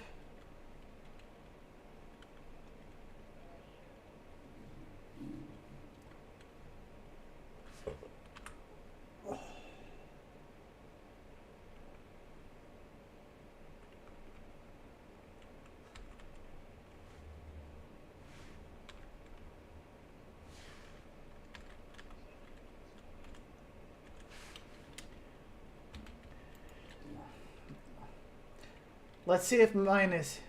Let's see if mine is...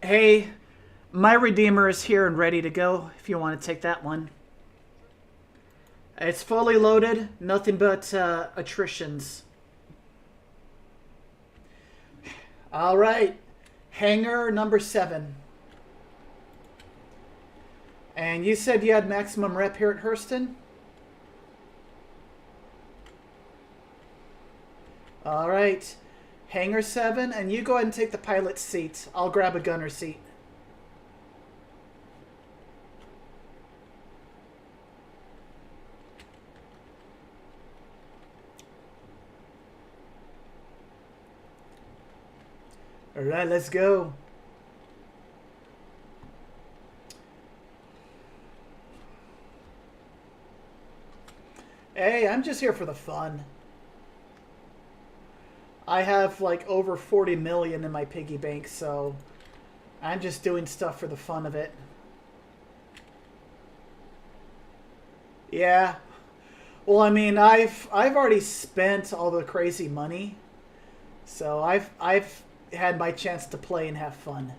Hey, my Redeemer is here and ready to go if you want to take that one. It's fully loaded, nothing but attritions. All right, hangar number 7. And you said you had maximum rep here at Hurston? All right. Hangar 7, and you go ahead and take the pilot's seat. I'll grab a gunner seat. All right, let's go. Hey, I'm just here for the fun. I have like over 40 million in my piggy bank, so I'm just doing stuff for the fun of it. Yeah. Well, I mean, I've already spent all the crazy money, so I've had my chance to play and have fun.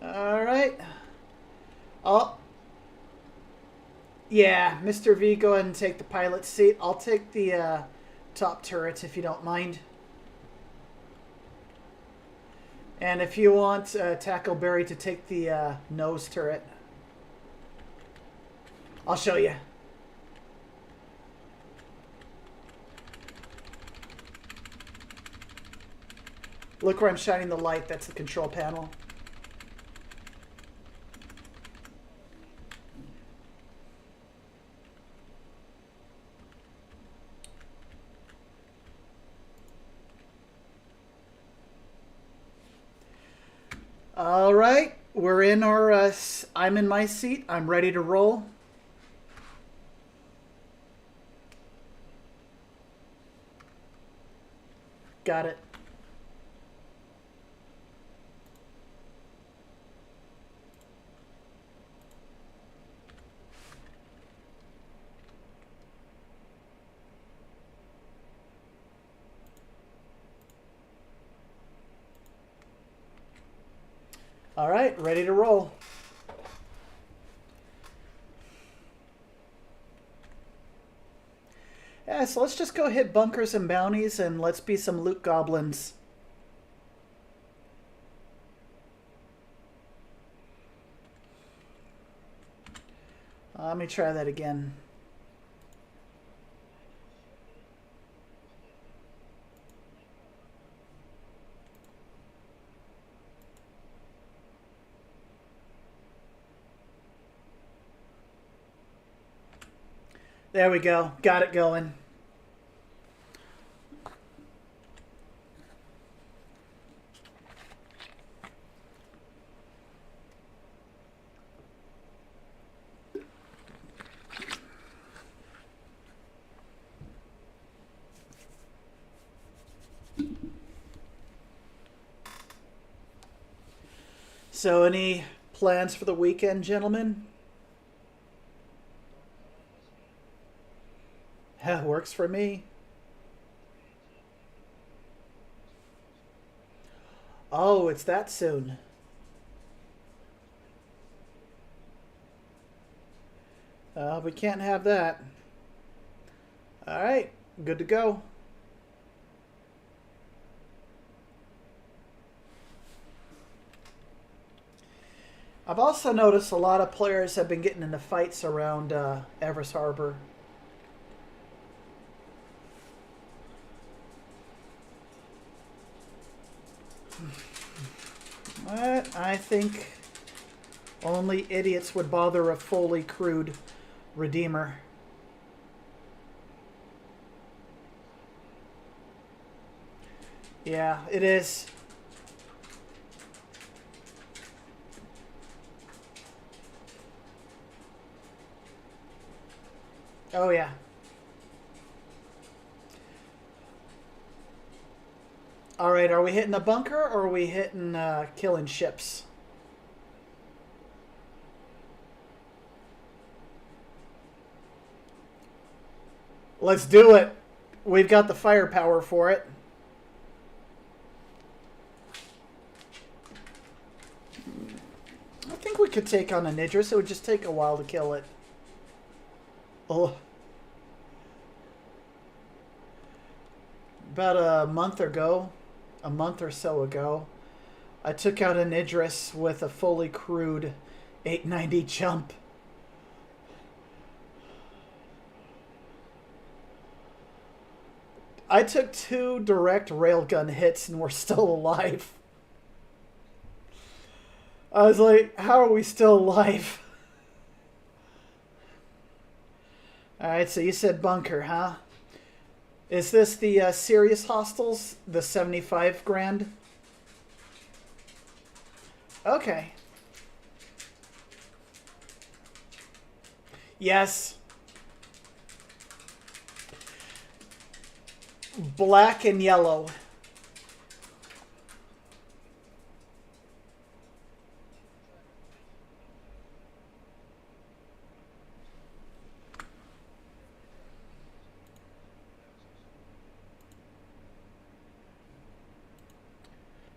All right. Oh. Yeah, Mr. V, go ahead and take the pilot's seat. I'll take the top turret if you don't mind. And if you want Tackleberry to take the nose turret, I'll show you. Look where I'm shining the light. That's the control panel. All right, we're in our, I'm in my seat. I'm ready to roll. Got it. All right, ready to roll. Yeah, so let's just go hit bunkers and bounties and let's be some loot goblins. Let me try that again. There we go. Got it going. So any plans for the weekend, gentlemen? Works for me. Oh, it's that soon. We can't have that. All right, good to go. I've also noticed a lot of players have been getting into fights around Everest Harbor. But I think only idiots would bother a fully crewed Redeemer. Yeah, it is. Oh, yeah. All right, are we hitting a bunker or are we hitting killing ships? Let's do it. We've got the firepower for it. I think we could take on an Idris. It would just take a while to kill it. Oh. About a month or so ago, I took out an Idris with a fully crewed 890 jump. I took 2 direct railgun hits and we're still alive. I was like, how are we still alive? Alright, so you said bunker, huh? Is this the serious hostels? The 75 grand? Okay. Yes. Black and yellow.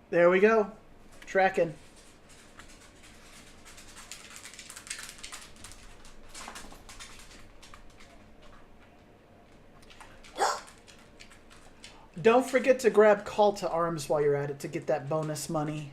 There we go. Tracking. Don't forget to grab call to arms while you're at it to get that bonus money.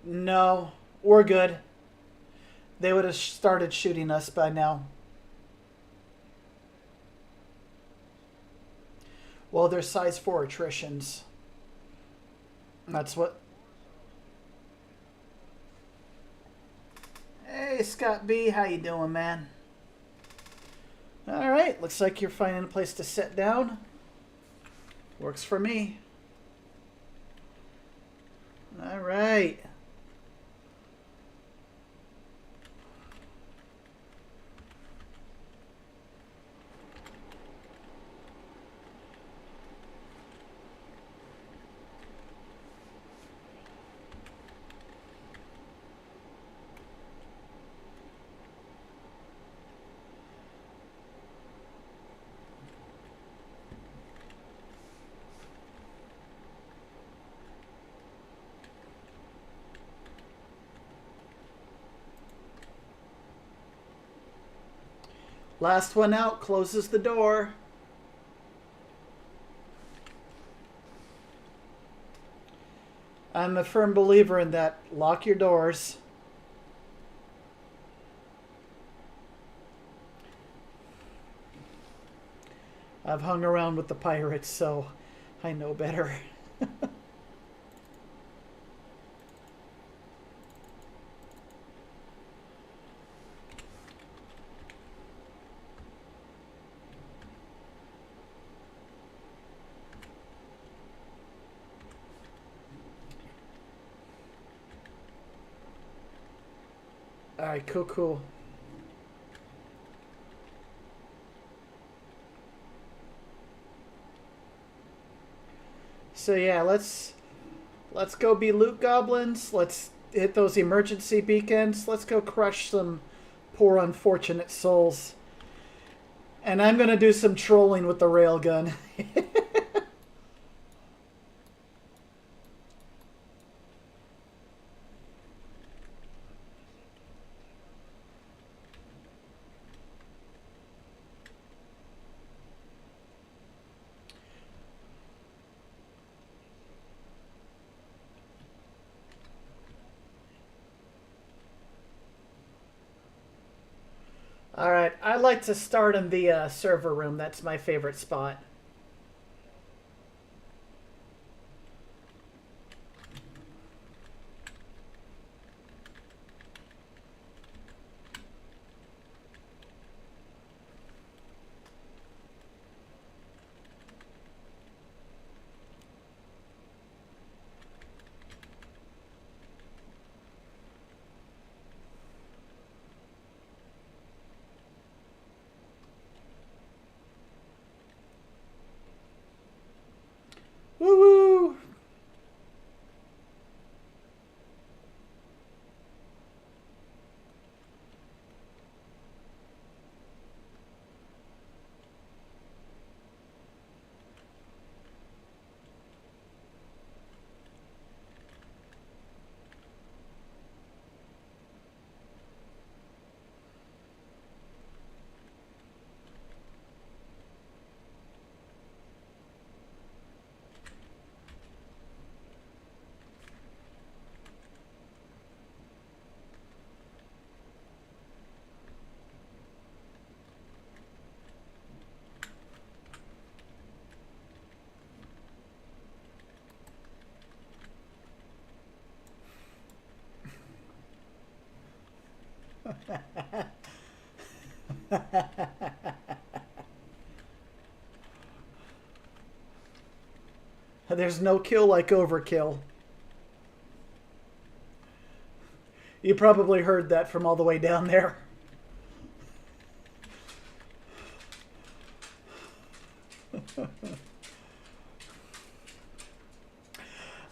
No, we're good. They would have started shooting us by now. Well, they're size 4 attritions. That's what... Hey, Scott B, how you doing, man? Alright, looks like you're finding a place to sit down. Works for me. Alright. Last one out closes the door. I'm a firm believer in that. Lock your doors. I've hung around with the pirates, so I know better. Alright, cool. So yeah, let's go be loot goblins. Let's hit those emergency beacons. Let's go crush some poor unfortunate souls. And I'm gonna do some trolling with the railgun. Alright, I like to start in the server room. That's my favorite spot. There's no kill like overkill. You probably heard that from all the way down there.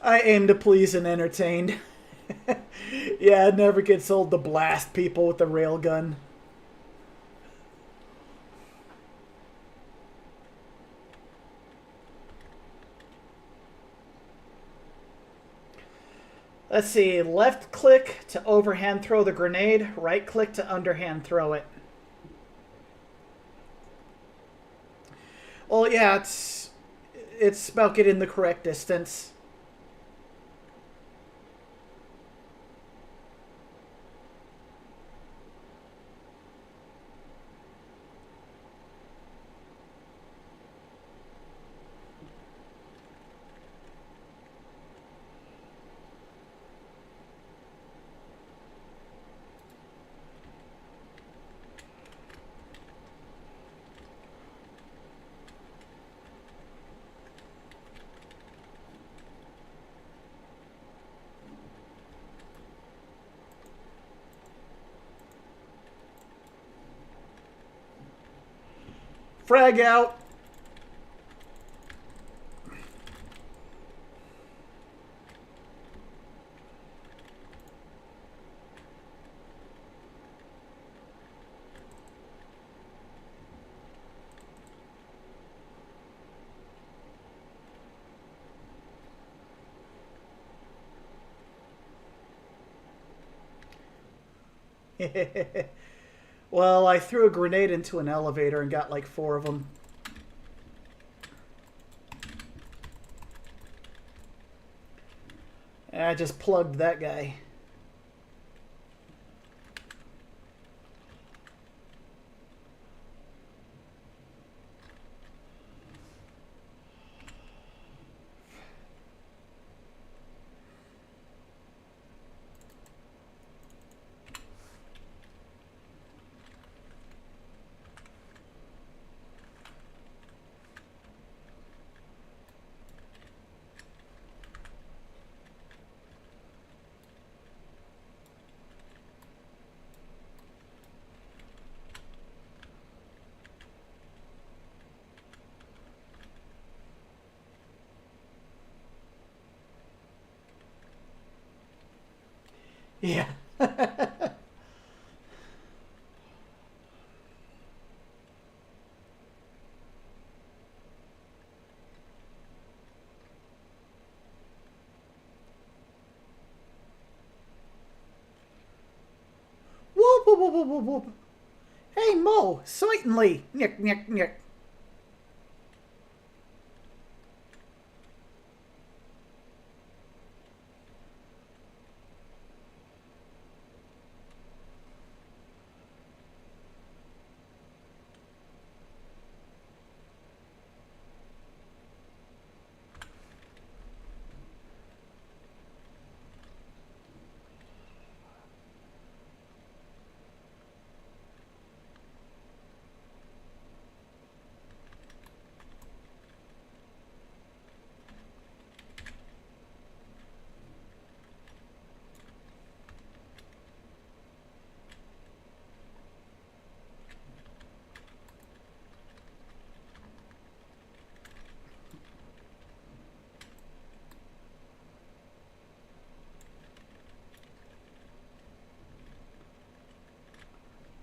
I aim to please and entertain. Yeah, it never gets old to blast people with the railgun. Let's see, left click to overhand throw the grenade, right click to underhand throw it. Well, yeah, it's about getting the correct distance. Frag out. Well, I threw a grenade into an elevator and got like 4 of them. And I just plugged that guy. Yeah. Whoop, whoop, whoop, whoop, whoop, whoop. Hey, Mo, certainly. Nick, Nick, Nick.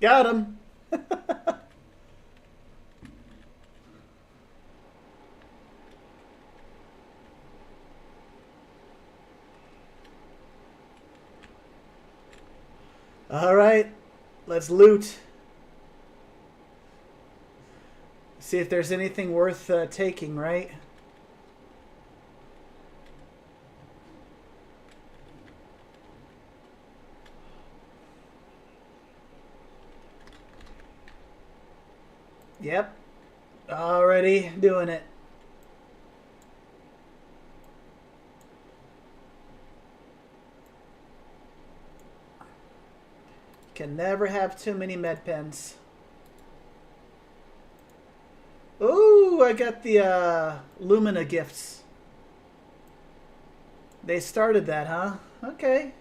Got him. All right, let's loot. See if there's anything worth taking, right? Yep. Already doing it. Can never have too many med pens. Ooh, I got the Lumina gifts. They started that, huh? Okay.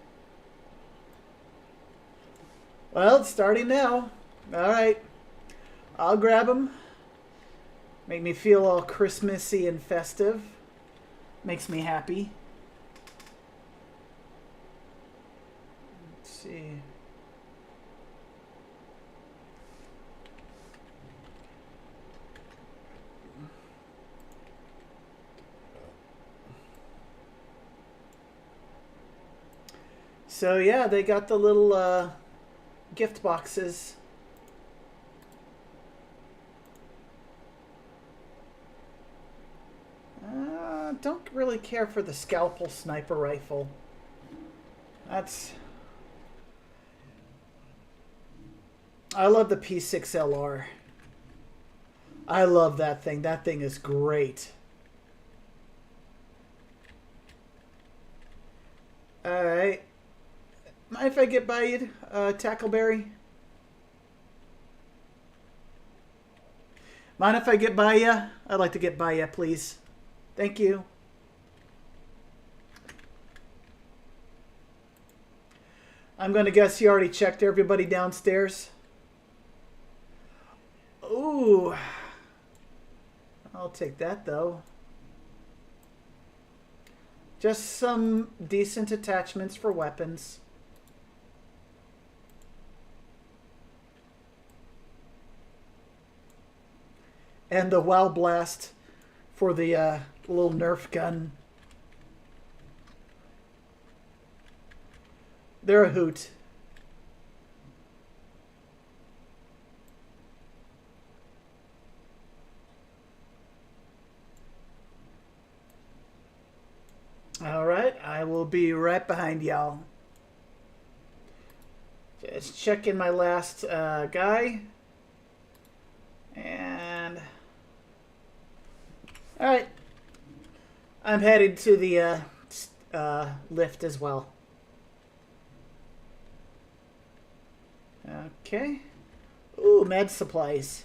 Well, it's starting now. All right. I'll grab them. Make me feel all Christmassy and festive. Makes me happy. Let's see. So yeah, they got the little gift boxes. Don't really care for the scalpel sniper rifle. I love the P6LR. I love that thing. That thing is great. Alright. Mind if I get by you, Tackleberry? Mind if I get by you? I'd like to get by you, please. Thank you. I'm going to guess you already checked everybody downstairs. Ooh. I'll take that, though. Just some decent attachments for weapons. And the WoW Blast for the little Nerf gun. They're a hoot. All right, I will be right behind y'all. Just checking my last guy. And... Alright. I'm headed to the lift as well. Okay. Ooh, med supplies.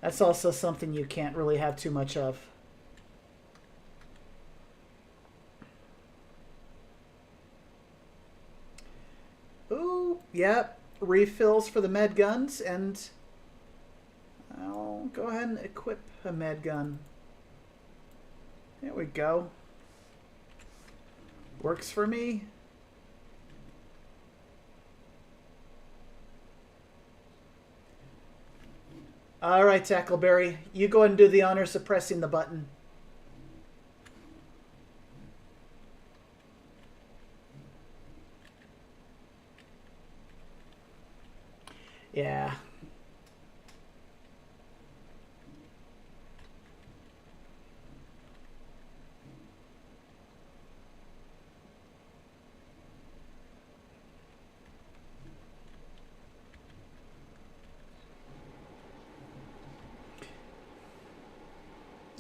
That's also something you can't really have too much of. Ooh, yep. Refills for the med guns, and I'll go ahead and equip a med gun. There we go. Works for me. All right, Tackleberry. You go ahead and do the honors of pressing the button. Yeah.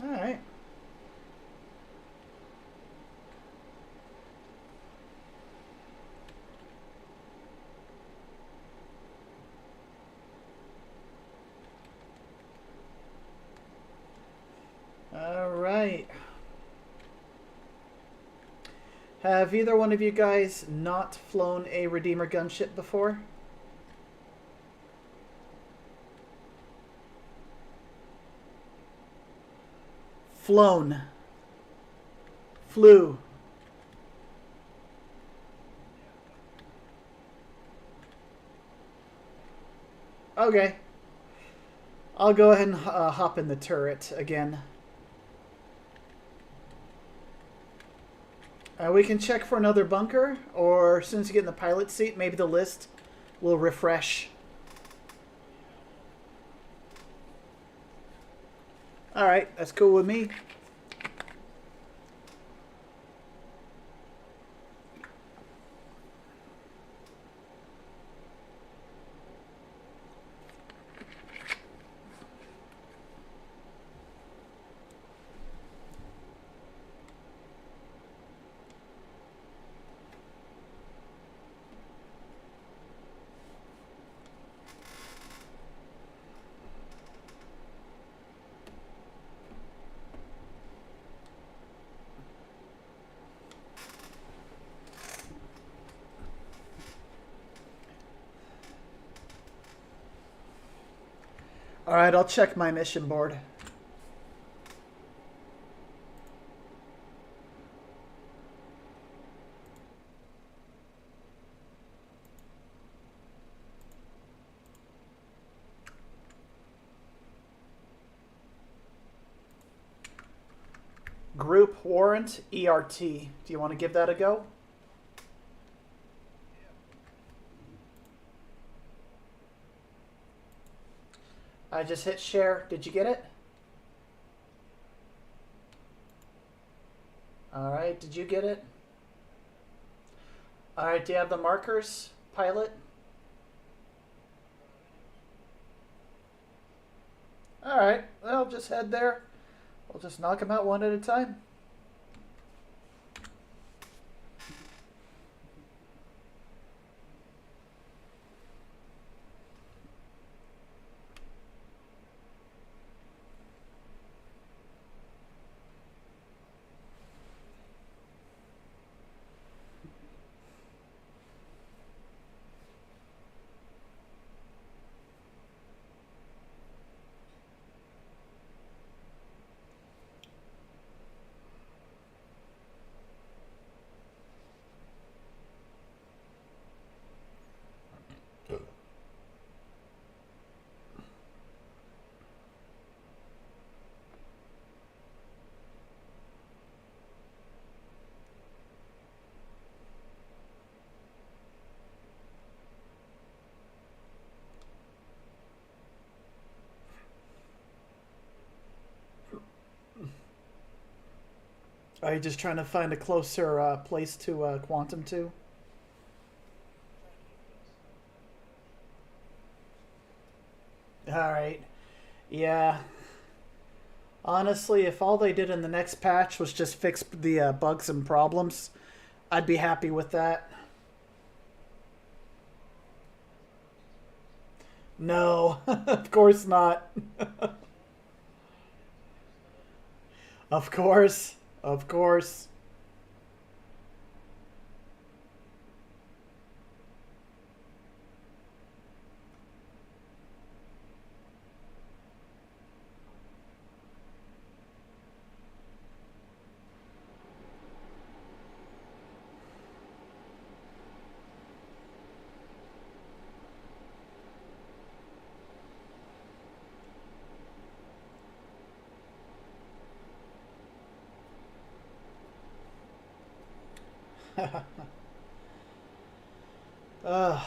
All right. All right. Have either one of you guys not flown a Redeemer gunship before? Flown. Flew. Okay. I'll go ahead and hop in the turret again. We can check for another bunker, or as soon as you get in the pilot seat, maybe the list will refresh. Alright, that's cool with me. Alright, I'll check my mission board. Group warrant ERT. Do you want to give that a go? I just hit share. Did you get it? Alright, did you get it? Alright, do you have the markers, pilot? Alright, well, just head there. We'll just knock them out one at a time. Are you just trying to find a closer place to quantum to? Alright. Yeah. Honestly, if all they did in the next patch was just fix the bugs and problems, I'd be happy with that. No, of course not. Of course. Of course. Ugh.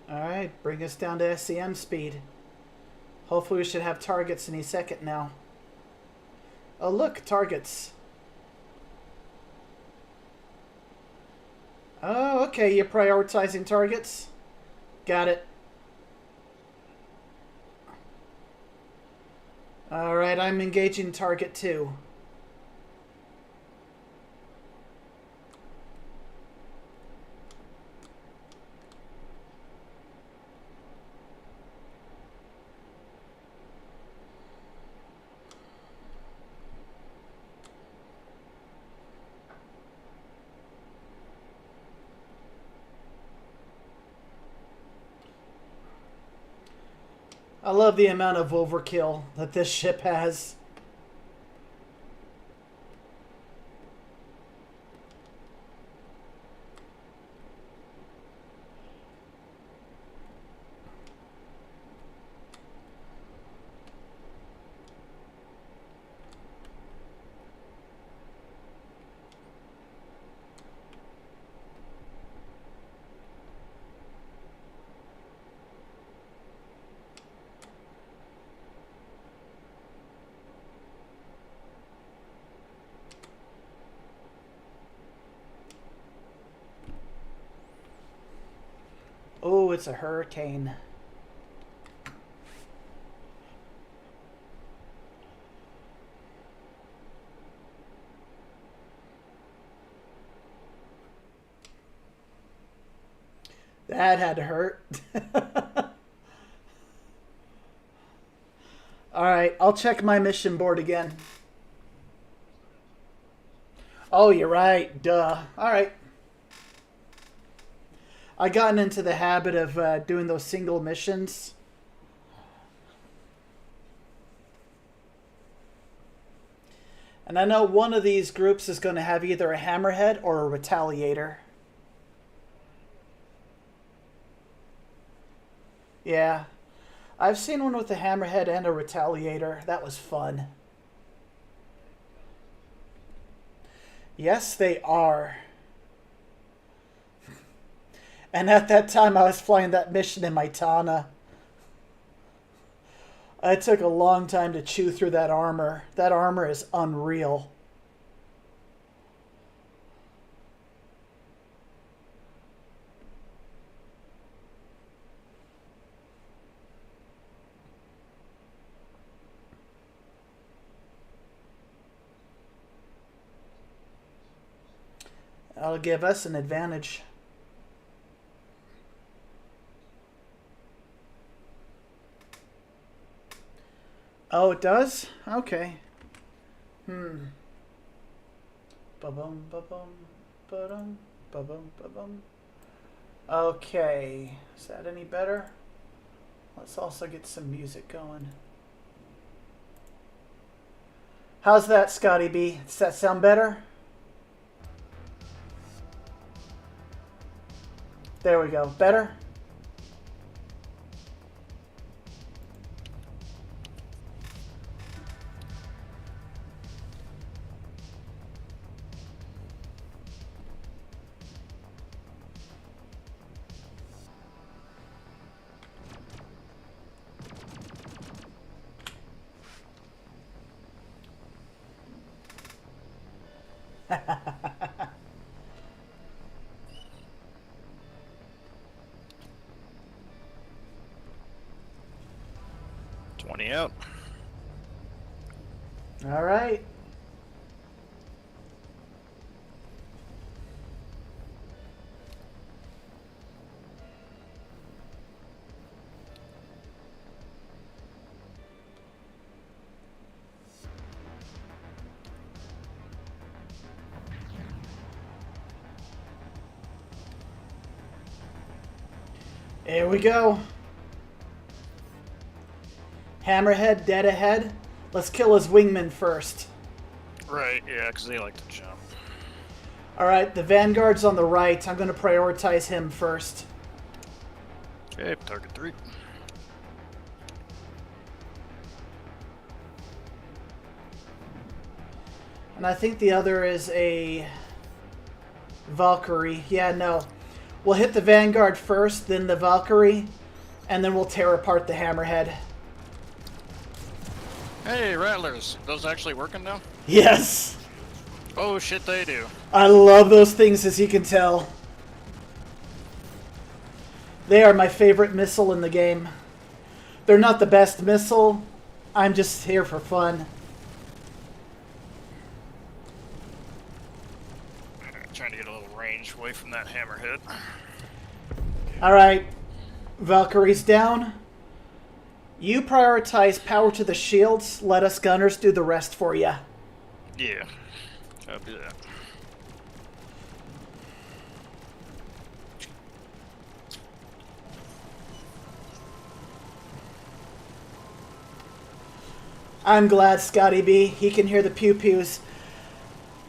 Alright, bring us down to SEM speed. Hopefully we should have targets any second now. Oh look, targets. Oh, okay, you're prioritizing targets. Got it. Alright, I'm engaging target 2. I love the amount of overkill that this ship has. Oh, it's a hurricane. That had to hurt. Alright, I'll check my mission board again. Oh, you're right. Duh. Alright. I gotten into the habit of doing those single missions. And I know one of these groups is going to have either a hammerhead or a retaliator. Yeah. I've seen one with a hammerhead and a retaliator. That was fun. Yes, they are. And at that time, I was flying that mission in my Tana. It took a long time to chew through that armor. That armor is unreal. That'll give us an advantage. Oh, it does? Okay. Ba-bum, ba-bum, ba-dum, ba-bum, ba-bum. Okay. Is that any better? Let's also get some music going. How's that, Scotty B? Does that sound better? There we go. Better? Out. All right. Here we go. Hammerhead dead ahead. Let's kill his wingman first. Right, yeah, because they like to jump. Alright, the Vanguard's on the right. I'm going to prioritize him first. Okay, target 3. And I think the other is a Valkyrie. Yeah, no. We'll hit the Vanguard first, then the Valkyrie, and then we'll tear apart the Hammerhead. Hey, Rattlers, those actually working now? Yes! Oh shit, they do. I love those things, as you can tell. They are my favorite missile in the game. They're not the best missile. I'm just here for fun. Trying to get a little range away from that hammerhead. Alright. Valkyrie's down. You prioritize power to the shields. Let us gunners do the rest for you. Yeah, I'll do that. I'm glad, Scotty B. He can hear the pew-pews.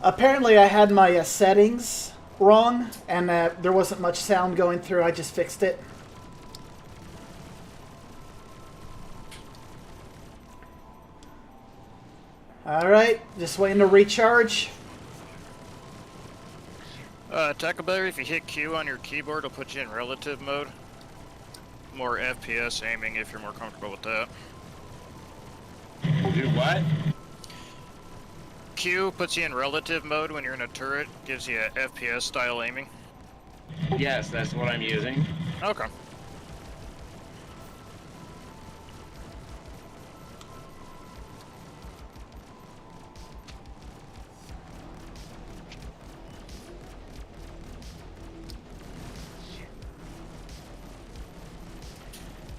Apparently I had my settings wrong, and there wasn't much sound going through. I just fixed it. Alright, just waiting to recharge. Tackleberry, if you hit Q on your keyboard, it'll put you in relative mode. More FPS aiming if you're more comfortable with that. Do what? Q puts you in relative mode when you're in a turret, gives you a FPS style aiming. Yes, that's what I'm using. Okay.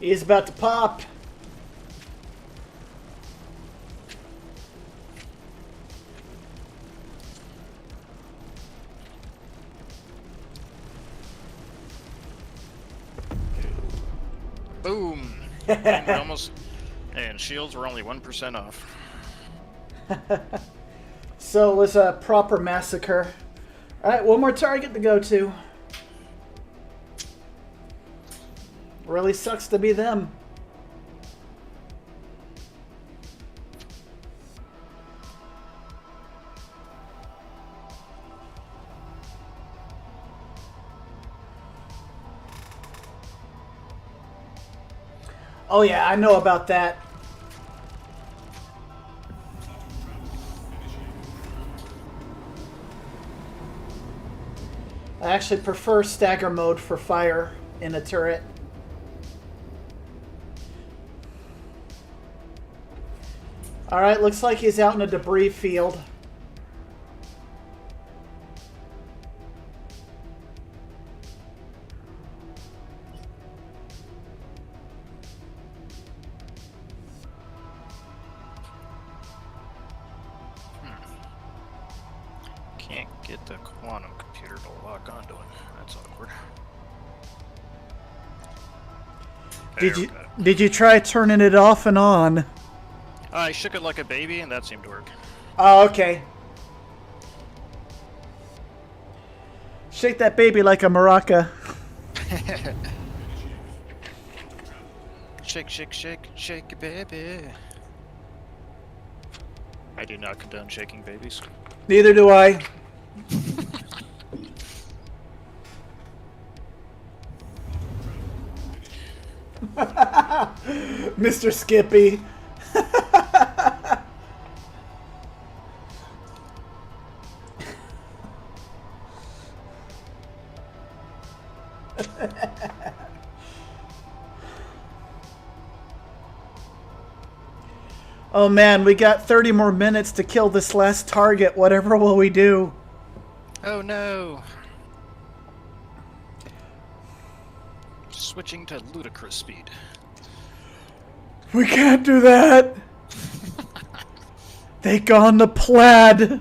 He's about to pop. Boom. And we almost. And shields were only 1% off. So it was a proper massacre. Alright, one more target to go to. Really sucks to be them. Oh yeah, I know about that. I actually prefer stagger mode for fire in a turret. Alright, looks like he's out in a debris field. Can't get the quantum computer to lock onto it. That's awkward. Did you try turning it off and on? I shook it like a baby, and that seemed to work. Oh, okay. Shake that baby like a maraca. Shake, shake, shake, shake it, baby. I do not condone shaking babies. Neither do I. Mr. Skippy. Oh man, we got 30 more minutes to kill this last target. Whatever will we do? Oh no! Switching to ludicrous speed. We can't do that. They gone the plaid.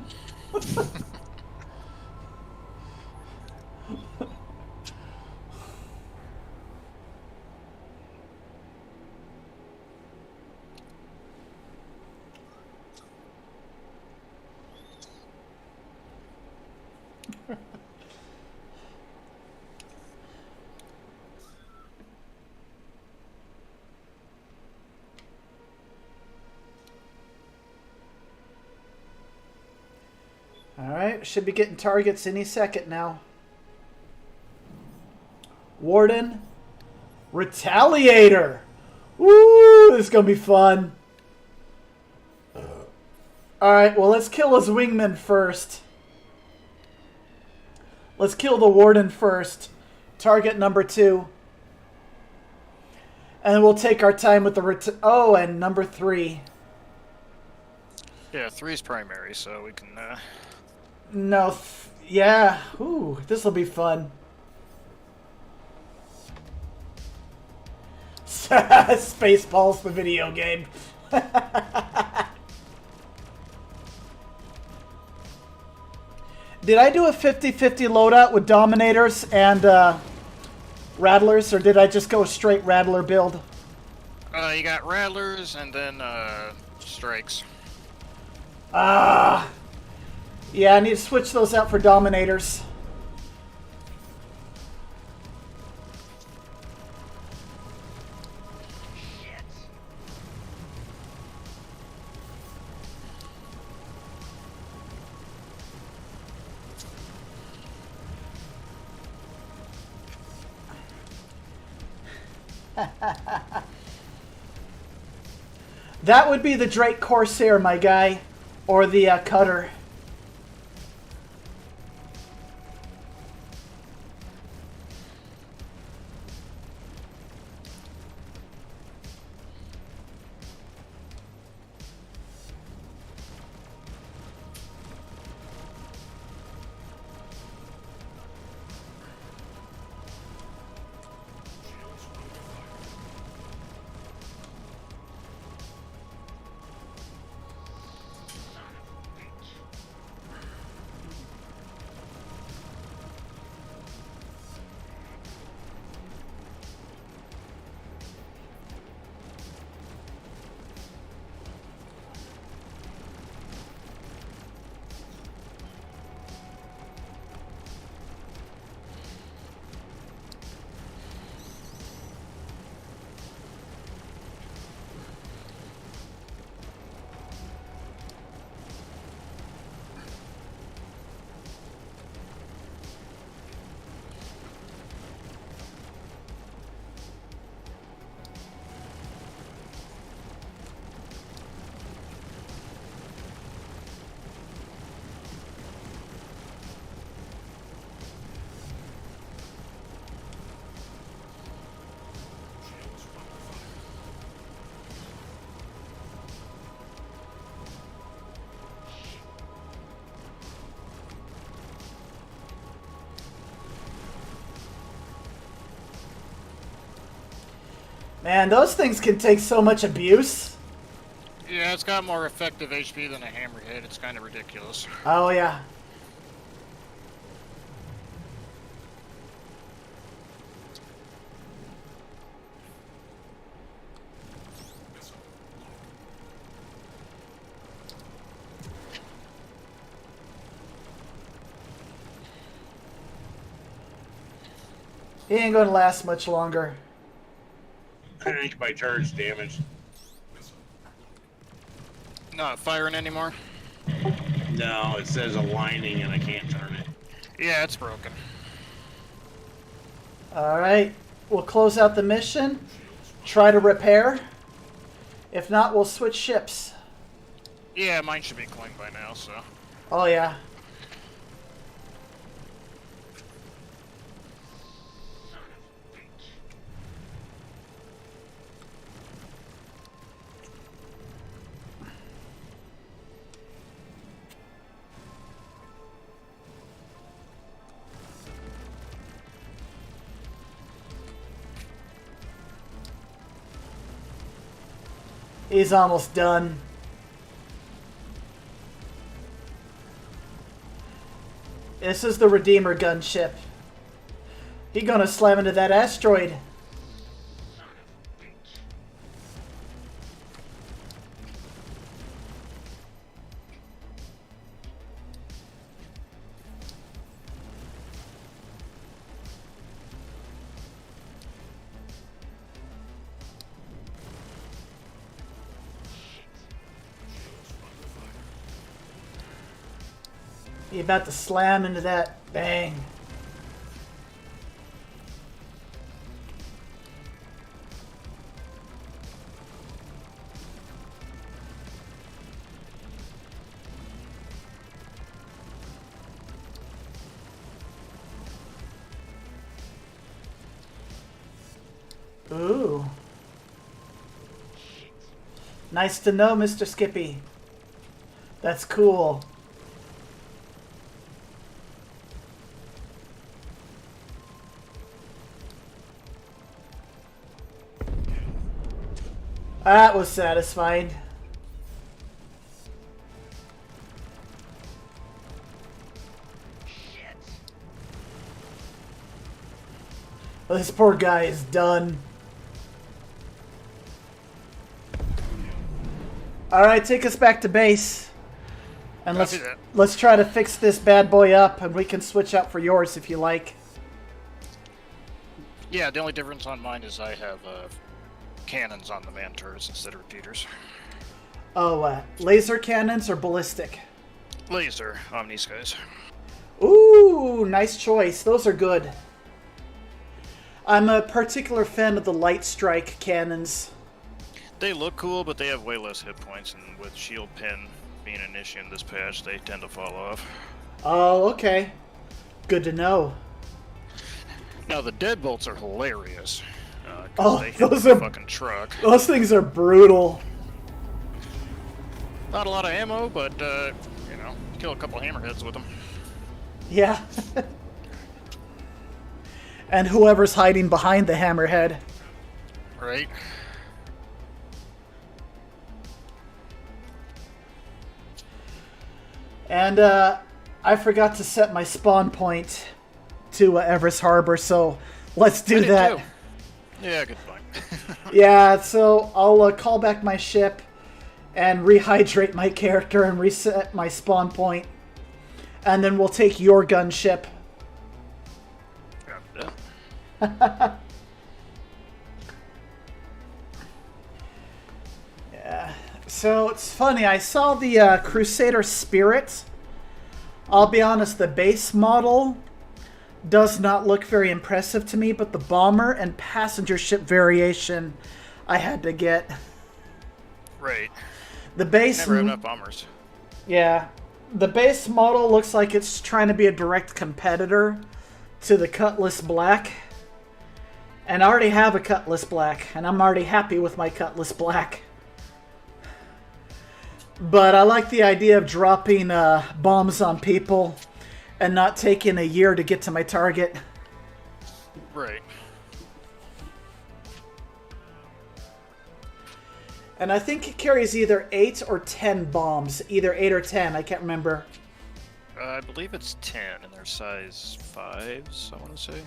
Alright, should be getting targets any second now. Warden. Retaliator. Woo! This is going to be fun. Alright, well let's kill his wingman first. Let's kill the Warden first. Target number 2. And we'll take our time with the oh, and number 3. Yeah, 3's primary, so we can, No, yeah. Ooh, this will be fun. Spaceballs, the video game. Did I do a 50-50 loadout with Dominators and Rattlers, or did I just go straight Rattler build? you got Rattlers and then, Strikes. Ah. Yeah, I need to switch those out for Dominators. That would be the Drake Corsair, my guy, or the Cutter. Man, those things can take so much abuse. Yeah, it's got more effective HP than a hammerhead. It's kind of ridiculous. Oh, yeah. He ain't gonna last much longer. I think my turret's damaged. Not firing anymore? No, it says aligning and I can't turn it. Yeah, it's broken. Alright, we'll close out the mission. Try to repair. If not, we'll switch ships. Yeah, mine should be clean by now, so. Oh, yeah. He's almost done. This is the Redeemer gunship. He gonna slam into that asteroid. He about to slam into that. Bang. Ooh. Nice to know, Mr. Skippy. That's cool. That was satisfying. Well, this poor guy is done. Alright, take us back to base. And let's try to fix this bad boy up, and we can switch out for yours if you like. Yeah, the only difference on mine is I have cannons on the man turrets instead of repeaters. Oh, laser cannons or ballistic? Laser on these guys. Ooh, nice choice. Those are good. I'm a particular fan of the light strike cannons. They look cool, but they have way less hit points, and with shield pin being an issue in this patch, they tend to fall off. Oh, okay. Good to know. Now, the deadbolts are hilarious. Oh, they hit those the are fucking truck. Those things are brutal. Not a lot of ammo, but, you know, kill a couple hammerheads with them. Yeah. And whoever's hiding behind the hammerhead. Right? And I forgot to set my spawn point to Everest Harbor, so let's do that. Too. Yeah, good point. Yeah, so I'll call back my ship and rehydrate my character and reset my spawn point. And then we'll take your gunship. Yeah. So it's funny, I saw the Crusader Spirit. I'll be honest, the base model does not look very impressive to me, but the bomber and passenger ship variation I had to get. Right. The base... Never have enough bombers. Yeah. The base model looks like it's trying to be a direct competitor to the Cutlass Black. And I already have a Cutlass Black, and I'm already happy with my Cutlass Black. But I like the idea of dropping bombs on people and not taking a year to get to my target. Right. And I think it carries either 8 or 10 bombs. Either 8 or 10, I can't remember. I believe it's 10, and they're size 5s, I want to say.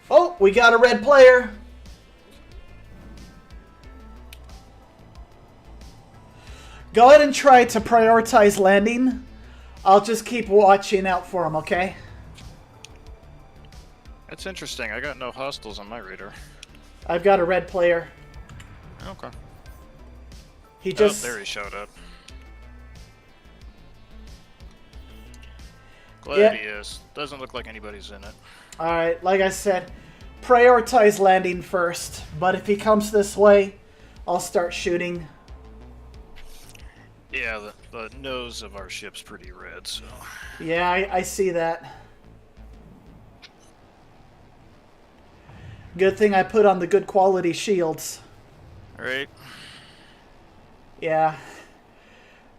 Oh, we got a red player. Go ahead and try to prioritize landing. I'll just keep watching out for him, okay? That's interesting. I got no hostiles on my radar. I've got a red player. Okay. He just... Oh, there he showed up. Glad Yeah. he is. Doesn't look like anybody's in it. Alright, like I said, prioritize landing first. But if he comes this way, I'll start shooting. Yeah, the nose of our ship's pretty red, so... Yeah, I see that. Good thing I put on the good quality shields. Right. Yeah.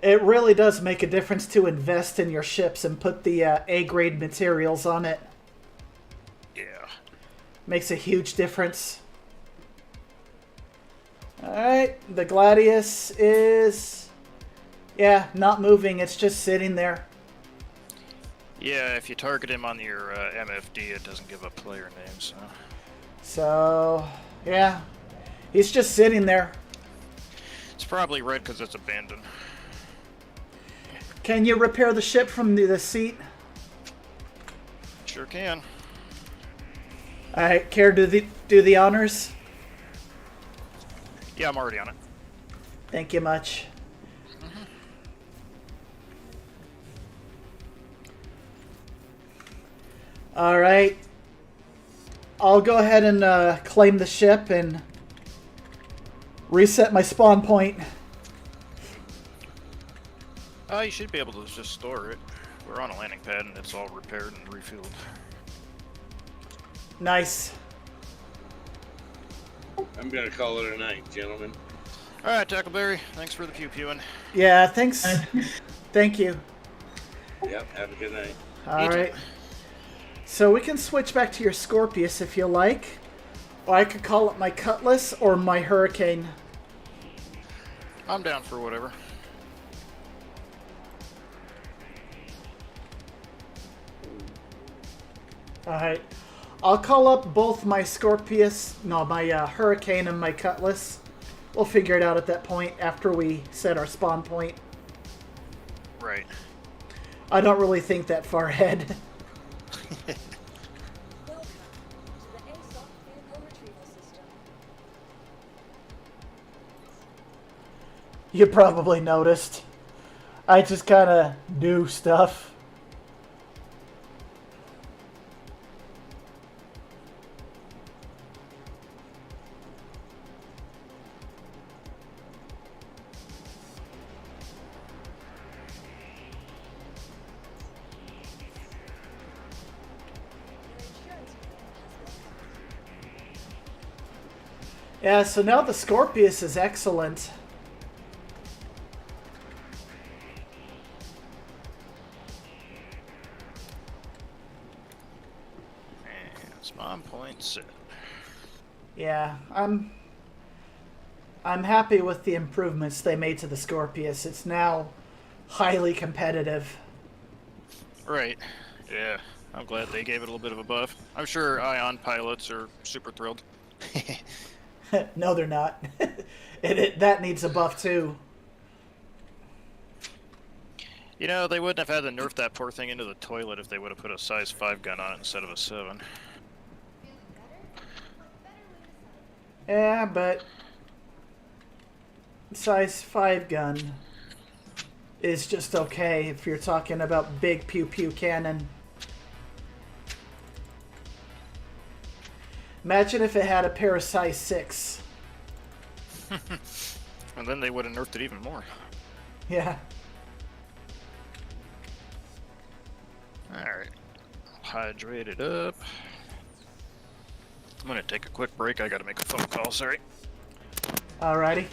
It really does make a difference to invest in your ships and put the A-grade materials on it. Yeah. Makes a huge difference. Alright, the Gladius is... Yeah, not moving, it's just sitting there. Yeah, if you target him on your MFD, it doesn't give a player name, so... So, yeah. He's just sitting there. It's probably red because it's abandoned. Can you repair the ship from the seat? Sure can. Alright, care to do the honors? Yeah, I'm already on it. Thank you much. Alright. I'll go ahead and claim the ship and reset my spawn point. You should be able to just store it. We're on a landing pad and it's all repaired and refueled. Nice. I'm gonna call it a night, gentlemen. Alright, Tackleberry, thanks for the pew-pewing. Yeah, thanks. Thank you. Yep, have a good night. Alright. So we can switch back to your Scorpius if you like. Or I could call it my Cutlass or my Hurricane. I'm down for whatever. Alright. I'll call up both my my Hurricane and my Cutlass. We'll figure it out at that point after we set our spawn point. Right. I don't really think that far ahead. Welcome to the ASOC vehicle retrieval system. You probably noticed. I just kind of do stuff. Your insurance claim has been paid. Yeah, so now the Scorpius is excellent. And spawn point set. Yeah, I'm happy with the improvements they made to the Scorpius. It's now highly competitive. Right. Yeah. I'm glad they gave it a little bit of a buff. I'm sure Ion pilots are super thrilled. No, they're not. That needs a buff too. You know, they wouldn't have had to nerf that poor thing into the toilet if they would have put a size 5 gun on it instead of a 7. Yeah, but size 5 gun is just okay if you're talking about big pew pew cannon. Imagine if it had a pair of size 6. And then they would have nerfed it even more. Yeah. Alright. Hydrate it up. I'm gonna take a quick break. I gotta make a phone call, sorry. Alrighty.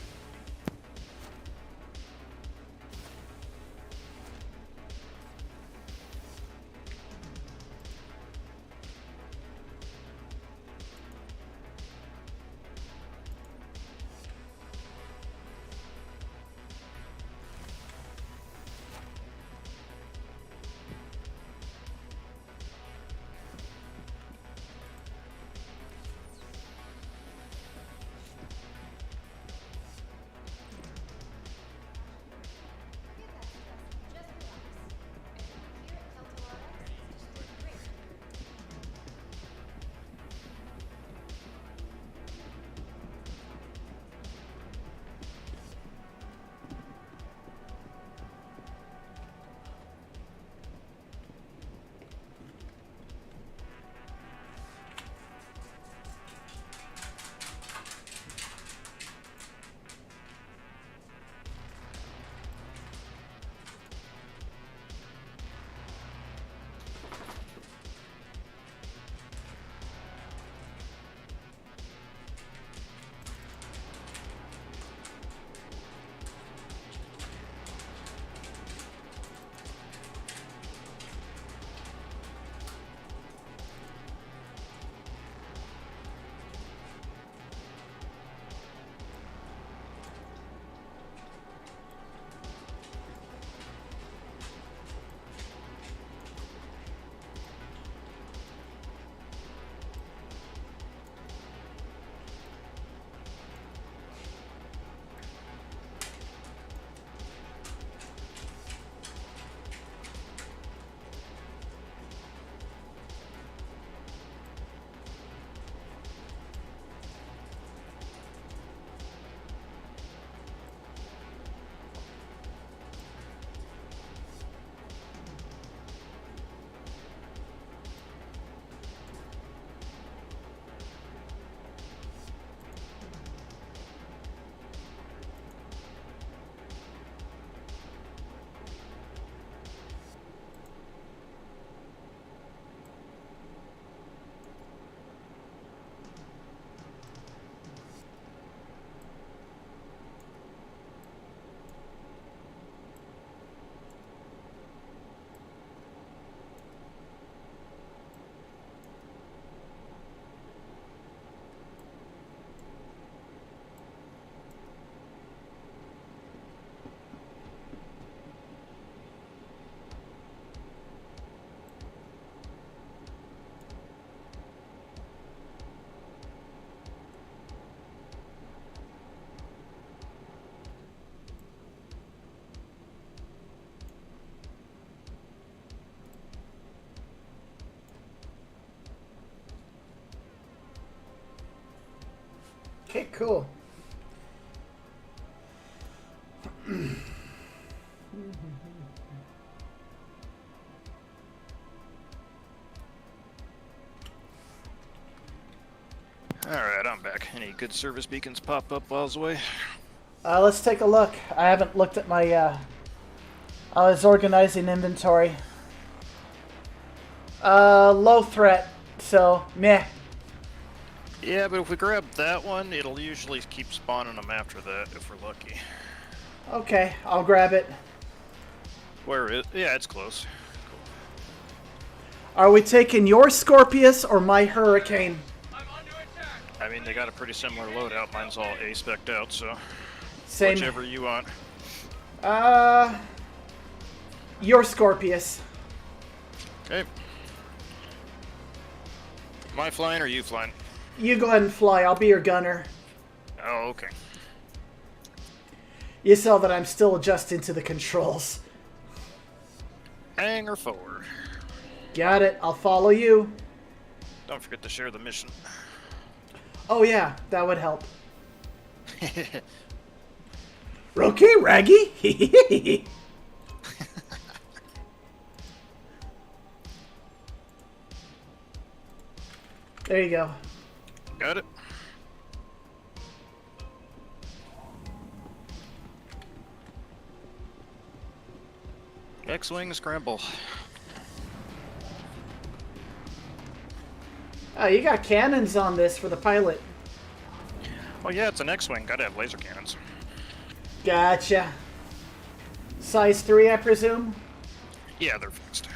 Okay, cool. Alright, I'm back. Any good service beacons pop up while I was away? Let's take a look. I haven't looked at my, I was organizing inventory. Low threat, so, meh. Yeah, but if we grab that one, it'll usually keep spawning them after that, if we're lucky. Okay, I'll grab it. Where is... Yeah, it's close. Are we taking your Scorpius or my Hurricane? I mean, they got a pretty similar loadout. Mine's all A-spec'd out, so... Same. Whichever you want. Your Scorpius. Okay. Am I flying or you flying? You go ahead and fly. I'll be your gunner. Oh, okay. You saw that I'm still adjusting to the controls. Hangar forward. Got it. I'll follow you. Don't forget to share the mission. Oh yeah, that would help. Okay, Raggy. There you go. Got it. X-Wing scramble. Oh, you got cannons on this for the pilot. Oh yeah, it's an X-Wing. Gotta have laser cannons. Gotcha. Size 3, I presume? Yeah, they're fixed.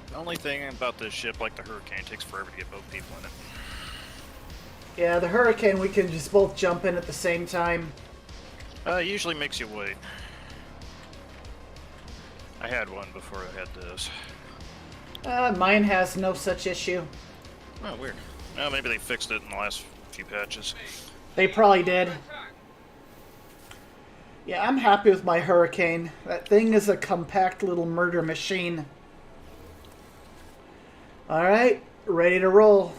The only thing about this ship, like the Hurricane, takes forever to get both people in it. Yeah, the Hurricane we can just both jump in at the same time. It usually makes you wait. I had one before I had this. Mine has no such issue. Oh, weird. Well, maybe they fixed it in the last few patches. They probably did. Yeah, I'm happy with my Hurricane. That thing is a compact little murder machine. Alright, ready to roll.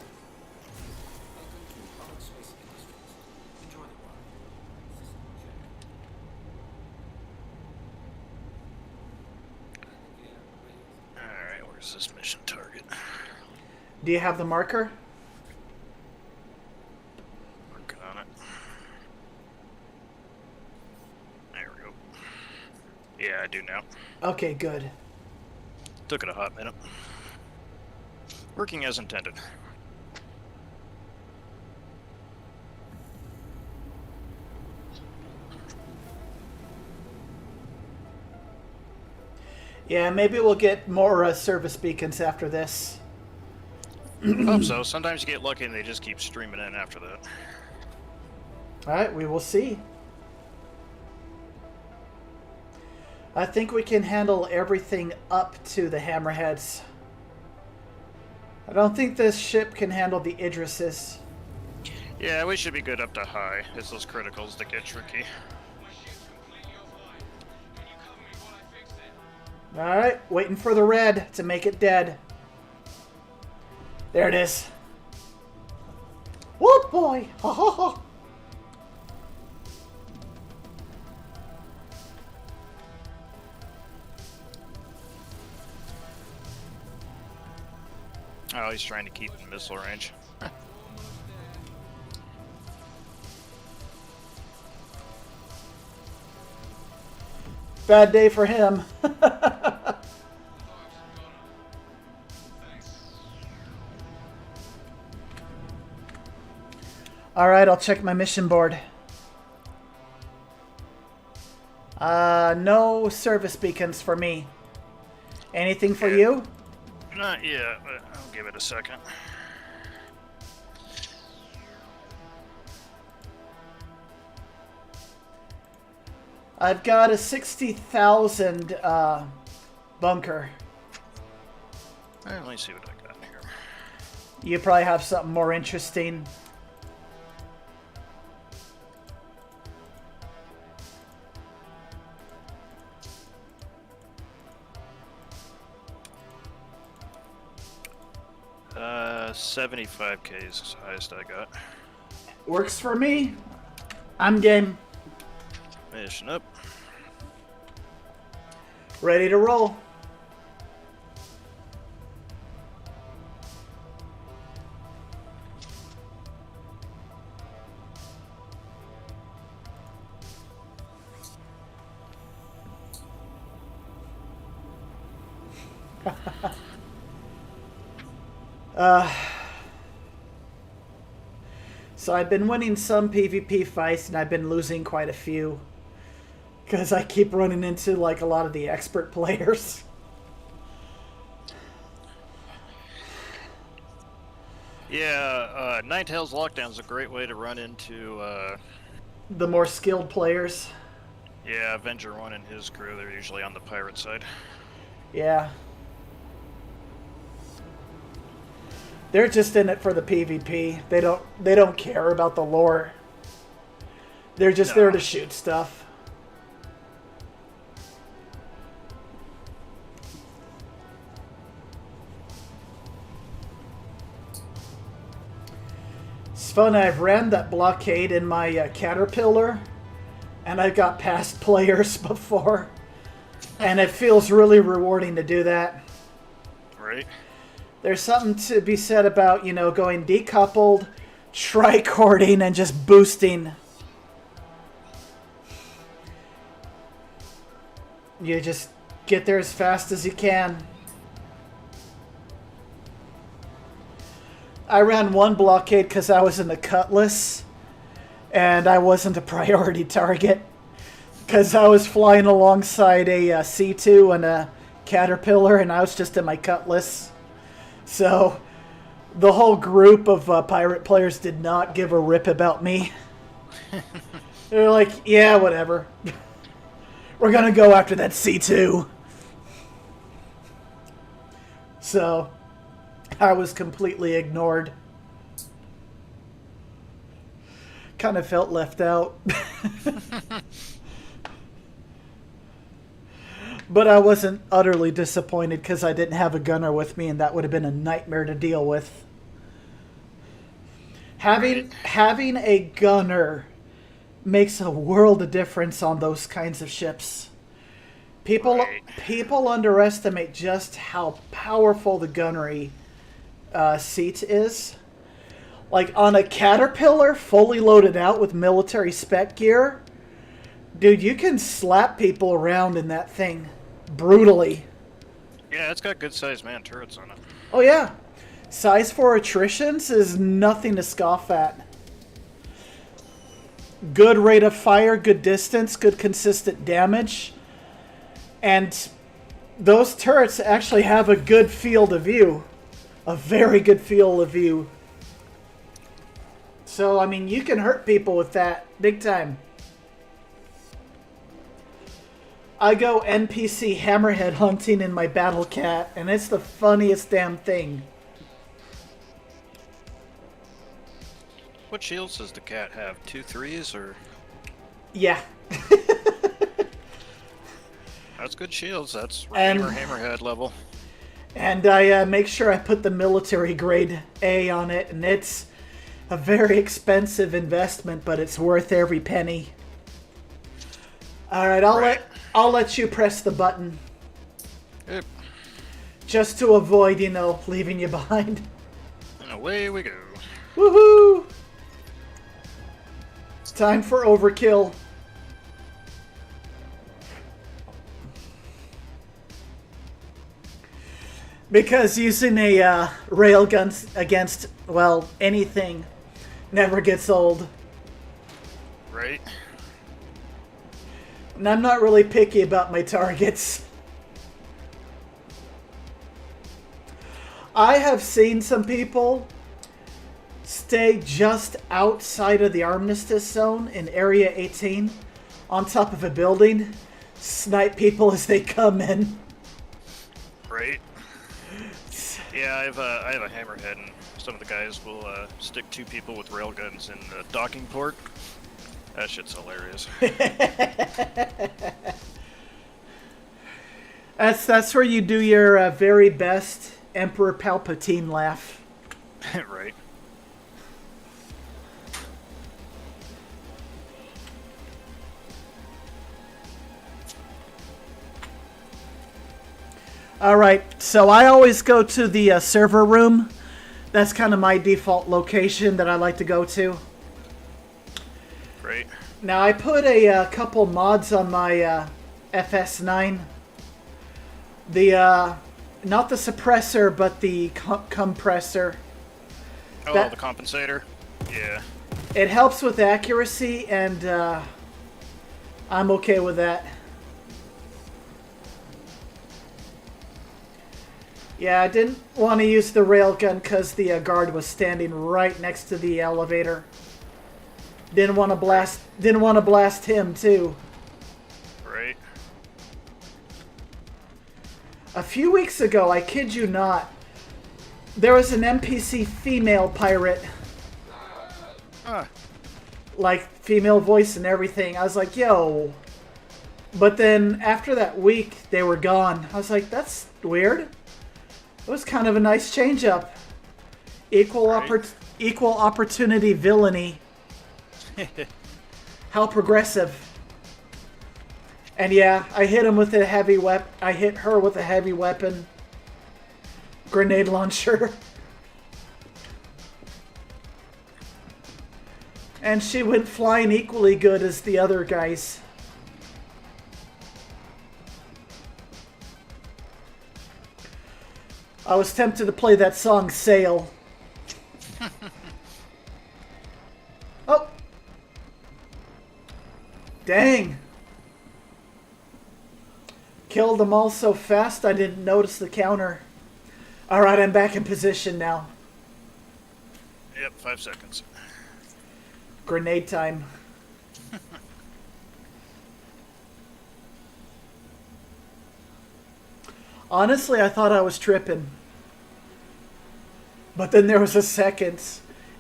Alright, where's this mission target? Do you have the marker? Working on it. There we go. Yeah, I do now. Okay, good. Took it a hot minute. Working as intended. Yeah, maybe we'll get more service beacons after this. Hope so. Sometimes you get lucky and they just keep streaming in after that. Alright, we will see. I think we can handle everything up to the hammerheads. I don't think this ship can handle the Idrises. Yeah, we should be good up to high. It's those criticals that get tricky. Alright, waiting for the red to make it dead. There it is. Whoop boy! Ha ha ha! Oh, he's trying to keep in missile range. Bad day for him. Alright, I'll check my mission board. No service beacons for me. Anything for you? Not yet, but I'll give it a second. I've got a 60,000 bunker. Let me see what I got here. You probably have something more interesting. 75k is the highest I got. Works for me. I'm game. Mission up. Ready to roll. So I've been winning some PvP fights and I've been losing quite a few because I keep running into like a lot of the expert players. Yeah, Ninetales Lockdown is a great way to run into, The more skilled players. yeah, Avenger 1 and his crew. They're usually on the pirate side. Yeah. They're just in it for the PvP. They don't care about the lore. They're just there to shoot stuff. It's fun. I've ran that blockade in my Caterpillar, and I've got past players before, and it feels really rewarding to do that. Right? There's something to be said about, you know, going decoupled, tricording, and just boosting. You just get there as fast as you can. I ran one blockade because I was in the Cutlass, and I wasn't a priority target because I was flying alongside a C2 and a Caterpillar, and I was just in my Cutlass. So the whole group of pirate players did not give a rip about me. They're like, yeah, whatever. We're going to go after that C2. So I was completely ignored. Kind of felt left out. But I wasn't utterly disappointed because I didn't have a gunner with me, and that would have been a nightmare to deal with. Having a gunner makes a world of difference on those kinds of ships. People underestimate just how powerful the gunnery seat is. Like on a Caterpillar, fully loaded out with military spec gear, dude, you can slap people around in that thing brutally. Yeah, it's got good sized man turrets on it. Oh yeah, size for attritions is nothing to scoff at. Good rate of fire, good distance, good consistent damage. And those turrets actually have a good field of view. A very good field of view. So, I mean, you can hurt people with that big time. I go NPC hammerhead hunting in my Battle Cat, and it's the funniest damn thing. What shields does the cat have? 2 3s or? Yeah. That's good shields. That's And- hammerhead level. And I make sure I put the military grade A on it, and it's a very expensive investment, but it's worth every penny. All right, I'll let you press the button. Yep. Just to avoid, you know, leaving you behind. And away we go. Woohoo! It's time for overkill. Because using a railgun against, well, anything never gets old. Right? And I'm not really picky about my targets. I have seen some people stay just outside of the armistice zone in Area 18 on top of a building, snipe people as they come in. Right? Yeah, I have a hammerhead, and some of the guys will stick 2 people with railguns in the docking port. That shit's hilarious. That's where you do your very best Emperor Palpatine laugh. Right. All right, so I always go to the server room. That's kind of my default location that I like to go to. Right. Now, I put a couple mods on my FS9. The, not the suppressor, but the compressor. Oh, That- the compensator. Yeah. It helps with accuracy, and I'm okay with that. Yeah, I didn't want to use the railgun because the guard was standing right next to the elevator. Didn't want to blast. Didn't want to blast him too. Right. A few weeks ago, I kid you not, there was an NPC female pirate, Huh. like female voice and everything. I was like, yo. But then after that week, they were gone. I was like, that's weird. It was kind of a nice change up. Equal opportunity villainy. How progressive. And yeah, I hit him with a heavy weapon. I hit her with a heavy weapon. Grenade launcher. And she went flying equally good as the other guys. I was tempted to play that song, Sail. Oh! Dang! Killed them all so fast I didn't notice the counter. Alright, I'm back in position now. Yep, 5 seconds. Grenade time. Honestly, I thought I was tripping. But then there was a second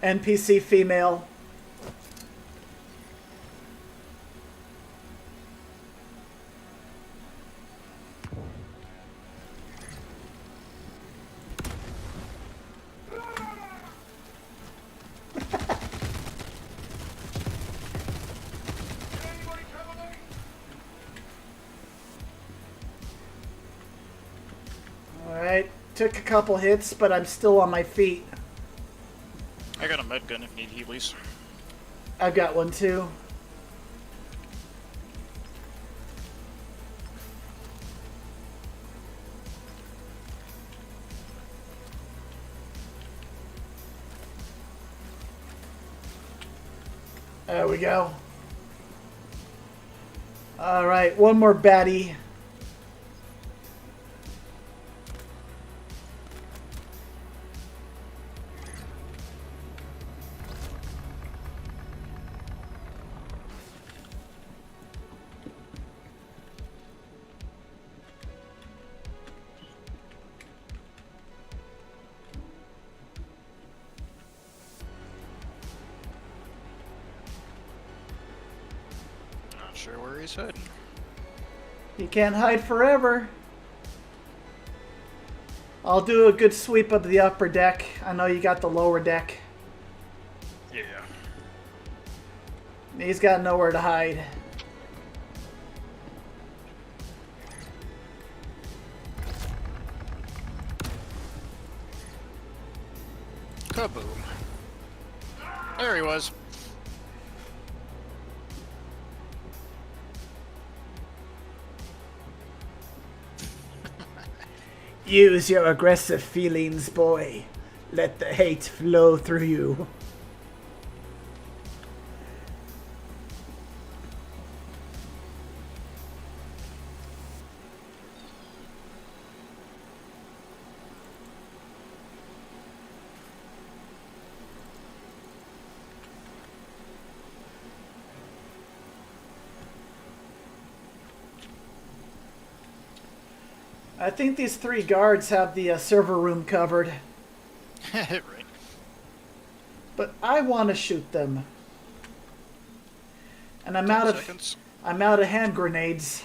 NPC female. Alright, took a couple hits, but I'm still on my feet. I got a med gun if need healies. I've got one too. There we go. Alright, one more baddie. Not sure where he's heading. You can't hide forever. I'll do a good sweep of the upper deck. I know you got the lower deck. Yeah. He's got nowhere to hide. Kaboom. There he was. Use your aggressive feelings, boy. Let the hate flow through you. I think these 3 guards have the server room covered, Right. but I want to shoot them. And I'm 10 out seconds. of hand grenades.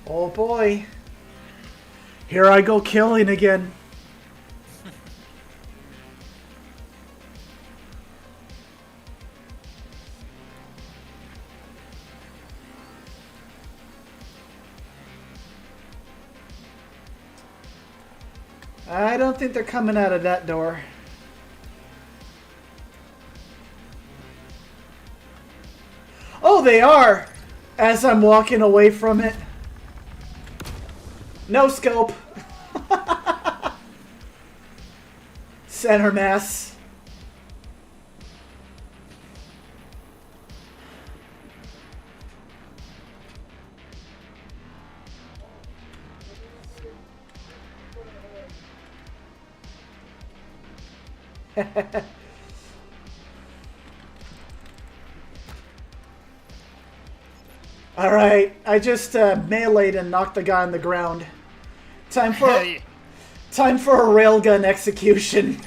Oh boy. Here I go killing again. I don't think they're coming out of that door. Oh, they are! As I'm walking away from it. No scope. Center mass. Alright, I just meleeed and knocked the guy on the ground. Time for a railgun execution.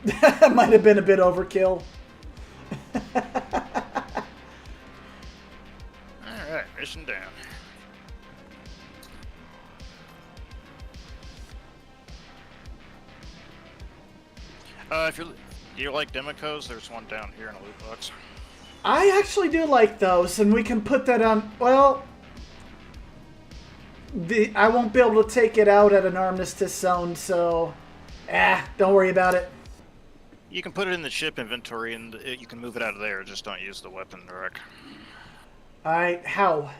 That might have been a bit overkill. Alright, mission down. If you like Demicos, there's one down here in a loot box. I actually do like those, and we can put that on. Well, I won't be able to take it out at an armistice zone, so don't worry about it. You can put it in the ship inventory, and you can move it out of there. Just don't use the weapon rack. Alright, how?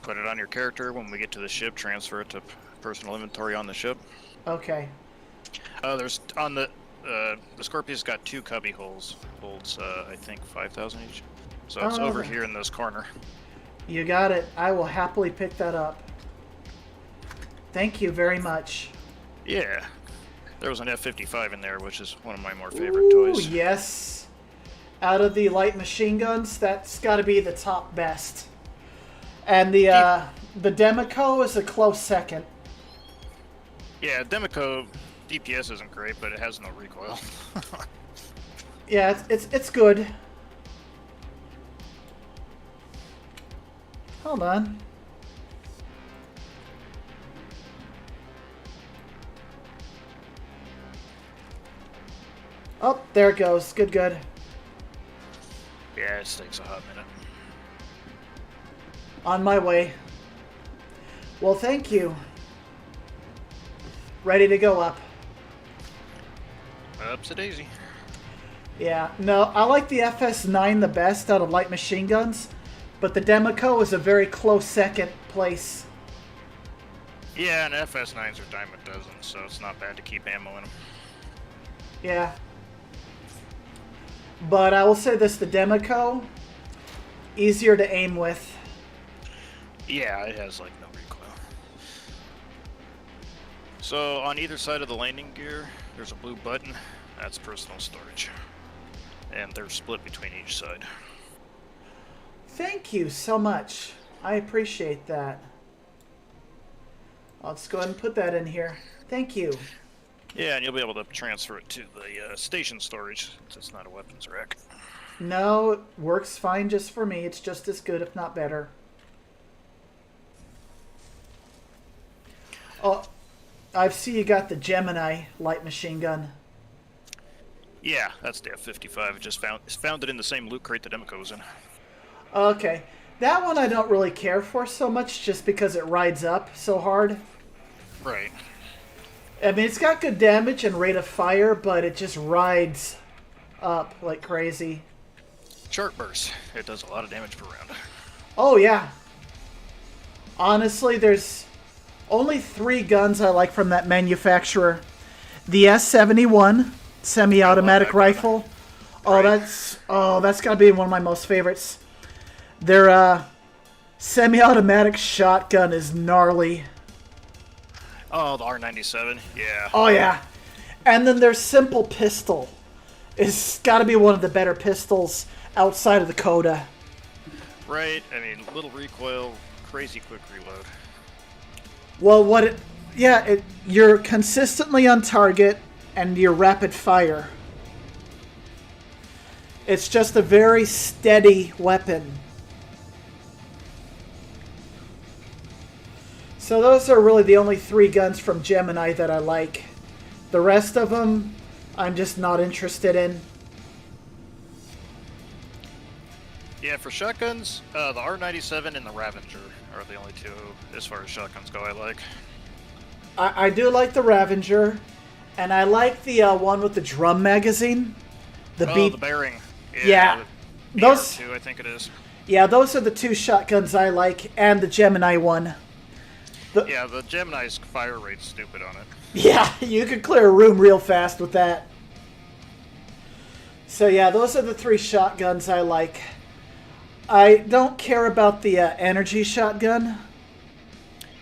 Put it on your character. When we get to the ship, transfer it to personal inventory on the ship. Okay. There's on the Scorpius got 2 cubby holes. Holds I think 5,000 each. So it's over here in this corner. You got it. I will happily pick that up. Thank you very much. Yeah. There was an F-55 in there, which is one of my more favorite toys. Yes. Out of the light machine guns, that's got to be the top best. And the Demico is a close second. Yeah, Demico DPS isn't great, but it has no recoil. Yeah, it's good. Hold on. Oh, there it goes. Good, good. Yeah, it takes a hot minute. On my way. Well, thank you. Ready to go up. Ups a daisy. Yeah, no, I like the FS9 the best out of light machine guns, but the Demico is a very close second place. Yeah, and FS9s are dime a dozen, so it's not bad to keep ammo in them. Yeah. But I will say this, the Demico, easier to aim with. Yeah, it has like no recoil. So on either side of the landing gear, there's a blue button. That's personal storage. And they're split between each side. Thank you so much. I appreciate that. I'll just go ahead and put that in here. Thank you. Yeah, and you'll be able to transfer it to the station storage, since it's not a weapons rack. No, it works fine just for me. It's just as good, if not better. Oh, I see you got the Gemini light machine gun. Yeah, that's the F-55. It's found it in the same loot crate that Demico was in. Okay. That one I don't really care for so much just because it rides up so hard. Right. I mean, it's got good damage and rate of fire, but it just rides up like crazy. Short burst. It does a lot of damage per round. Oh, yeah. Honestly, there's only 3 guns I like from that manufacturer. The S-71 semi-automatic rifle. Oh, that's got to be one of my most favorites. Their semi-automatic shotgun is gnarly. Oh, the R97. Yeah. Oh, yeah. And then their simple pistol is got to be one of the better pistols outside of the Coda. Right. I mean, little recoil, crazy quick reload. Well, you're consistently on target and you're rapid fire. It's just a very steady weapon. So those are really the only 3 guns from Gemini that I like. The rest of them, I'm just not interested in. Yeah, for shotguns, the R97 and the Ravager are the only 2 as far as shotguns go I like. I do like the Ravager, and I like the one with the drum magazine. The bearing. Yeah. The Those, BR2, I think it is. yeah, those are the 2 shotguns I like, and the Gemini one. Yeah, the Gemini's fire rate's stupid on it. Yeah, you could clear a room real fast with that. So yeah, those are the 3 shotguns I like. I don't care about the energy shotgun.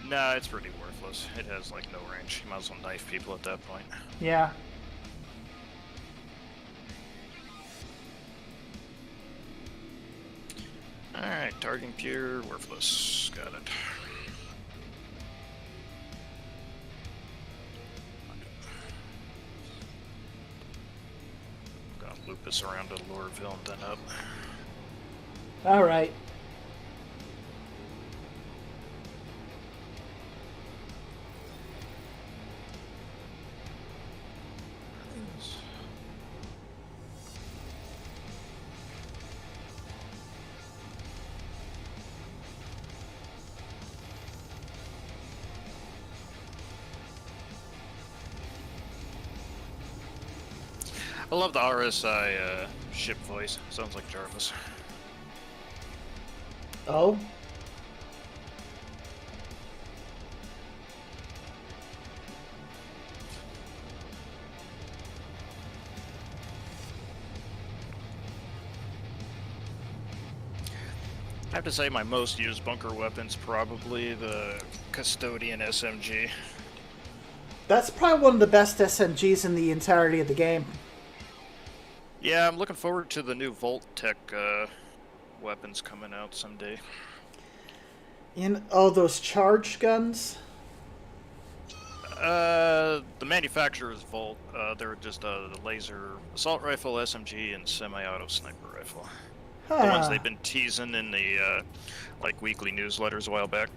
Nah, it's pretty worthless. It has like no range. You might as well knife people at that point. Yeah. Alright, targeting gear, worthless. Got it. Gonna loop this around to Loreville and then up. All right. I love the RSI ship voice. Sounds like Jarvis. Oh. I have to say my most used bunker weapon's probably the Custodian SMG. That's probably one of the best SMGs in the entirety of the game. Yeah, I'm looking forward to the new Volt Tech weapons coming out someday. Those charge guns? The manufacturer's Volt. They're just the laser assault rifle, SMG, and semi-auto sniper rifle. The ones they've been teasing in the like weekly newsletters a while back.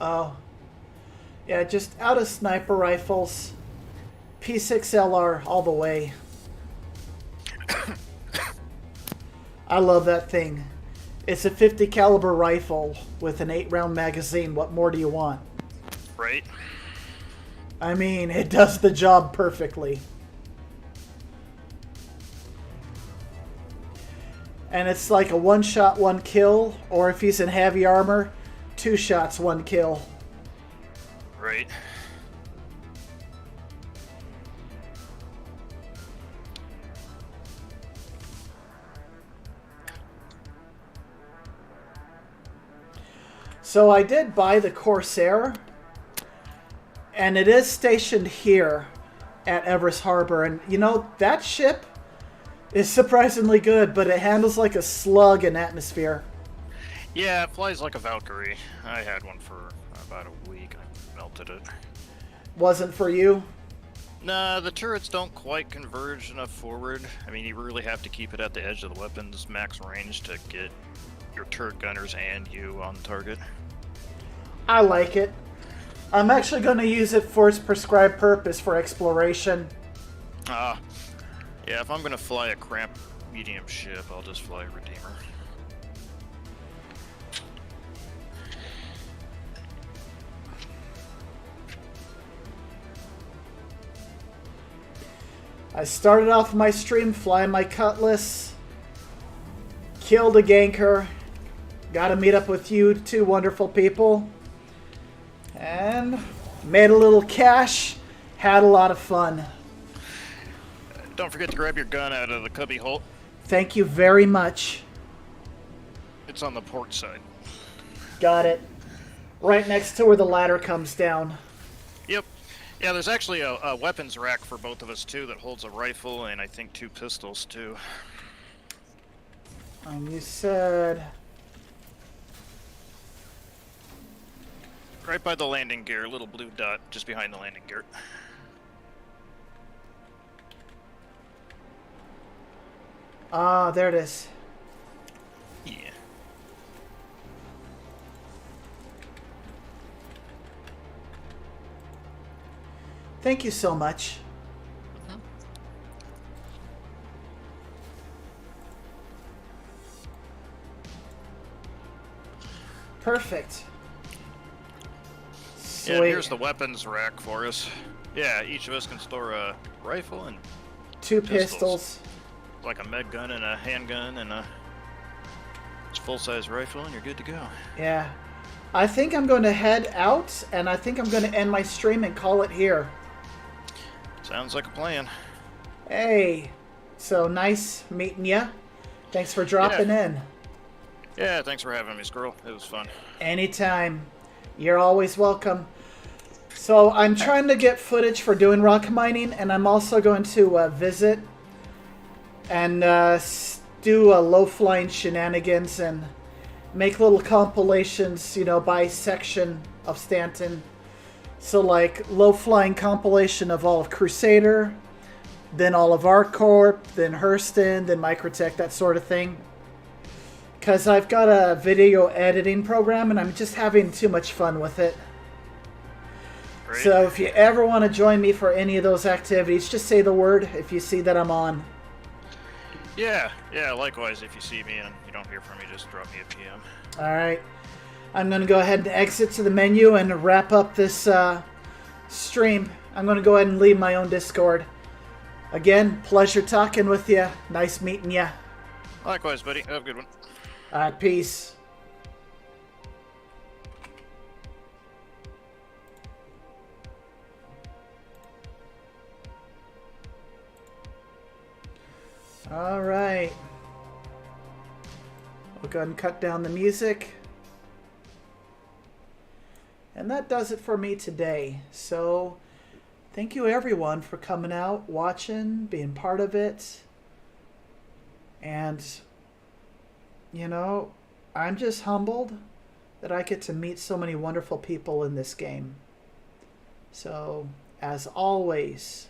Oh. Yeah, just out of sniper rifles. P6LR all the way. I love that thing. It's a 50 caliber rifle with an 8-round magazine. What more do you want? Right? I mean, it does the job perfectly. And it's like a 1-shot, 1 kill, or if he's in heavy armor, 2 shots, 1 kill. Right. So I did buy the Corsair, and it is stationed here at Everest Harbor. And you know, that ship is surprisingly good, but it handles like a slug in atmosphere. Yeah, it flies like a Valkyrie. I had one for about a week. I melted it. Wasn't for you? Nah, the turrets don't quite converge enough forward. I mean, you really have to keep it at the edge of the weapon's max range to get your turret gunners and you on target. I like it. I'm actually going to use it for its prescribed purpose for exploration. Yeah, if I'm going to fly a cramped medium ship, I'll just fly a Redeemer. I started off my stream flying my Cutlass, killed a ganker, got to meet up with you 2 wonderful people, and made a little cash, had a lot of fun. Don't forget to grab your gun out of the cubby hole. Thank you very much. It's on the port side. Got it. Right next to where the ladder comes down. Yep. Yeah, there's actually a weapons rack for both of us too that holds a rifle and I think 2 pistols too. You said... Right by the landing gear, little blue dot just behind the landing gear. Ah, there it is. Yeah. Thank you so much. Perfect. Sweet. Yeah, and here's the weapons rack for us. Yeah, each of us can store a rifle and two pistols. pistols. Like a med gun and a handgun and a full-size rifle, and you're good to go. Yeah. I think I'm going to head out, and I think I'm going to end my stream and call it here. Sounds like a plan. Hey. So nice meeting ya. Thanks for dropping in. Yeah, thanks for having me, Squirrel. It was fun. Anytime. You're always welcome. So I'm trying to get footage for doing rock mining, and I'm also going to visit and do low-flying shenanigans and make little compilations, by section of Stanton. So like low-flying compilation of all of Crusader, then all of ArcCorp, then Hurston, then Microtech, that sort of thing. Because I've got a video editing program and I'm just having too much fun with it. Great. So if you ever want to join me for any of those activities, just say the word if you see that I'm on. Yeah, likewise, if you see me and you don't hear from me, just drop me a PM. Alright. I'm going to go ahead and exit to the menu and wrap up this stream. I'm going to go ahead and leave my own Discord. Again, pleasure talking with you. Nice meeting you. Likewise, buddy. Have a good one. Alright, peace. Alright. We'll go ahead and cut down the music. And that does it for me today. So, thank you everyone for coming out, watching, being part of it. And, I'm just humbled that I get to meet so many wonderful people in this game. So, as always,